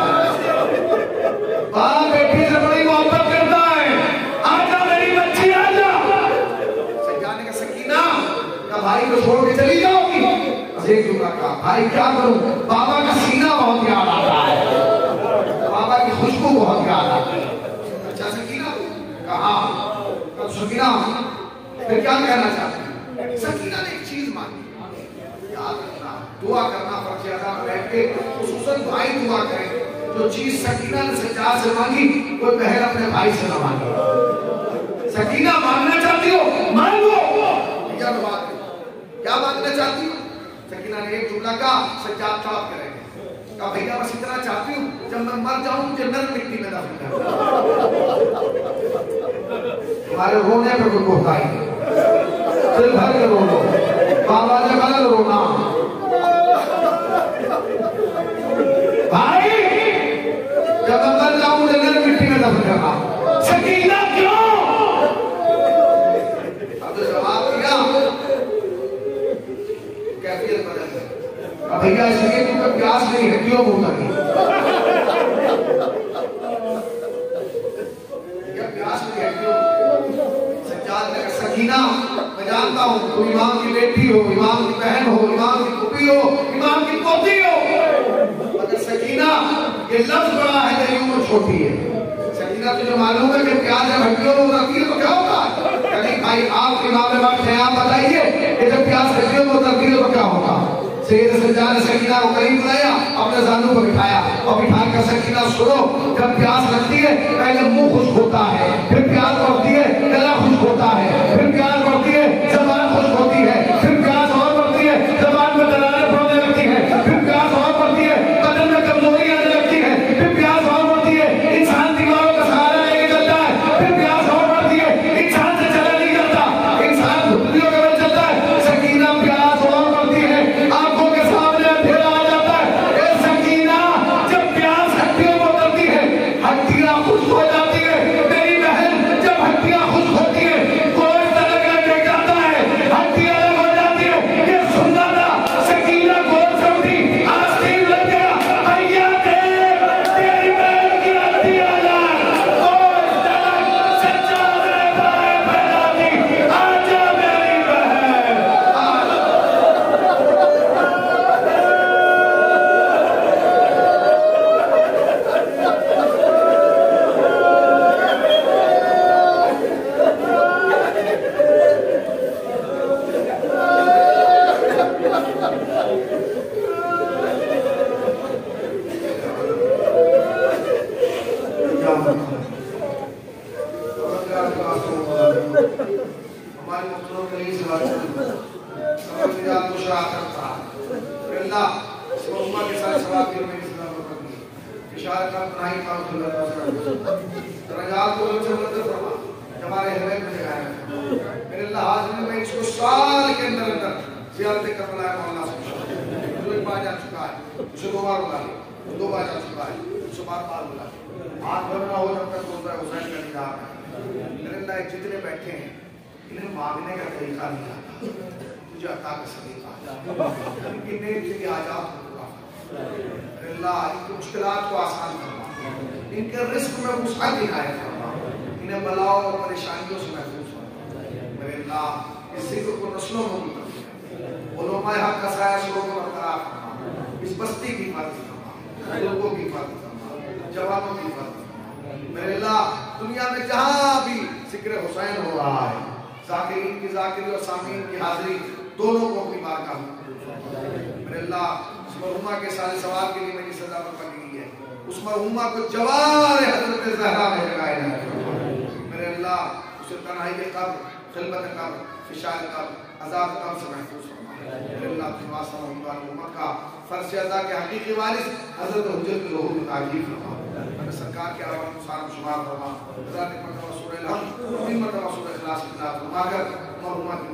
बाप बेटी से बड़ी मोहब्बत करता है। आजा मेरी बच्ची आजा। सज्जाद ने कहा सकीना का भाई को छोड़ के चली जाओगी? एक जुमला कहा, भाई क्या करूं, बाबा का सीना बहुत याद आता है, बाबा की खुशबू बहुत याद आती है। अच्छा सकीना कहा, तब सकीना फिर क्या कहना चाहती? सकीना ने एक चीज मांगी, याद रखना दुआ करना फर्ज अदा में बैठ के, खुसूसन भाई दुआ करें। जो चीज सकीना ने सज्जाद से मांगी वो बहन अपने भाई से ना मांगी। सकीना मांगना चाहती हो मांगो, क्या बात है, क्या मांगना चाहती हो? सकीना ने एक जुमला कहा, सज्जाद तड़प करेंगे, कहा भैया बस इतना चाहती हूँ जब मैं मर जाऊं मुझे नरम मिट्टी में दफन कर दो। तुम्हारे रोने पे कोई कोताही नहीं, दिल भर के रो लो, बाबा ने गलत रोना। भाई जब मैं मर जाऊं मुझे नरम मिट्टी में दफन करना। सकीना क्यों? अब तो जवाब दिया, कैफियत बदल गई। भैया इसलिए क्योंकि प्यास नहीं है, क्यों बोलता नहीं? प्यास नहीं है क्यों? सज्जाद ने कहा सकीना मैं जानता हूँ तुम इमाम की बेटी हो, इमाम की बहन हो, इमाम की पुपी हो, इमाम की पोती हो, मगर सकीना ये लफ्ज बड़ा है, तेरी उम्र छोटी है। सकीना तुझे मालूम है कि प्याज है हड्डियों में उतरती है तो क्या होगा? नहीं भाई आप इमाम वक्त हैं, आप बताइए कि जब प्याज हड्डियों में उतरती है तो क्या होगा? सैयद सज्जाद ने सकीना को करीब बुलाया, अपने जानू पर बिठाया और बिठाकर सकीना सुनो, जब प्यास लगती है पहले मुंह खुश्क होता है, फिर प्यास बढ़ती है गला खुश्क होता है, फिर प्यास बढ़ती है जबान खुश्क होती है, फिर प्यास और बढ़ती है जबान में दरारें पड़ने लगती है, फिर प्यास और बढ़ती है बदन में कमजोरी आने लगती है, फिर प्यास और बढ़ती है इंसान दीवारों का सहारा लेके चलता है तनाई का दरजात को उन्नत फरमा, हमारे हृदय में जगाए मेरे अल्लाह। हाजिर में इसको साल के अंदर अंदर ज़ियारत करबला मौला से जो एक बार जा चुका है उसे 2 बार बुला ले, 2 बार जा चुका है उसे बार बुला ले। हाथ भरना हो जब तक रोज़ा हुसैन का निगाह है। मेरे अल्लाह जितने बैठे हैं इन्हें मांगने का तरीका नहीं आता, तुझे अता का सलीका इनकी नेक की आजाद अल्लाह, इनकी मुश्किलात को आसान करना, इनके रिस्क में वुसअत इनायत करना, इन्हें बलाओं और परेशानियों से महफूज करना। मेरे अल्लाह इस जिक्र को नस्लों में मुंतकिल उलमाए हक का साया शुरू में बरकरार करना, इस बस्ती की हिफाजत करना, लोगों की हिफाजत करना, जवानों की हिफाजत करना। मेरे अल्लाह दुनिया में जहाँ भी जिक्र हुसैन हो रहा है, ज़ाकिरीन की ज़ाकिरी और सामीन की हाजिरी दोनों को अपनी बारगाह में मेरे अल्लाह उस मरहुमा के सारे सवाल के लिए मेरी सजा पर बनी हुई है, उस मरहुमा को जवार हज़रत ज़हरा में लगाया जाए। मेरे अल्लाह उसे तन्हाई के कब्र, खिलमत कब्र, फिशार कब्र, अज़ाब कब्र से महफूज फरमा। मेरे अल्लाह की वास्ता मोहम्मद उम्मत का फर्ज अदा के हकीकी वारिस हज़रत हुज्जत रूह को ताकीद फरमा। मेरे सरकार के अलावा मुसार शुमार फरमा, ज़ात पर सूरह अल-हम्द, 3 मरतबा सूरह इखलास की तिलावत फरमा कर मरहुमा की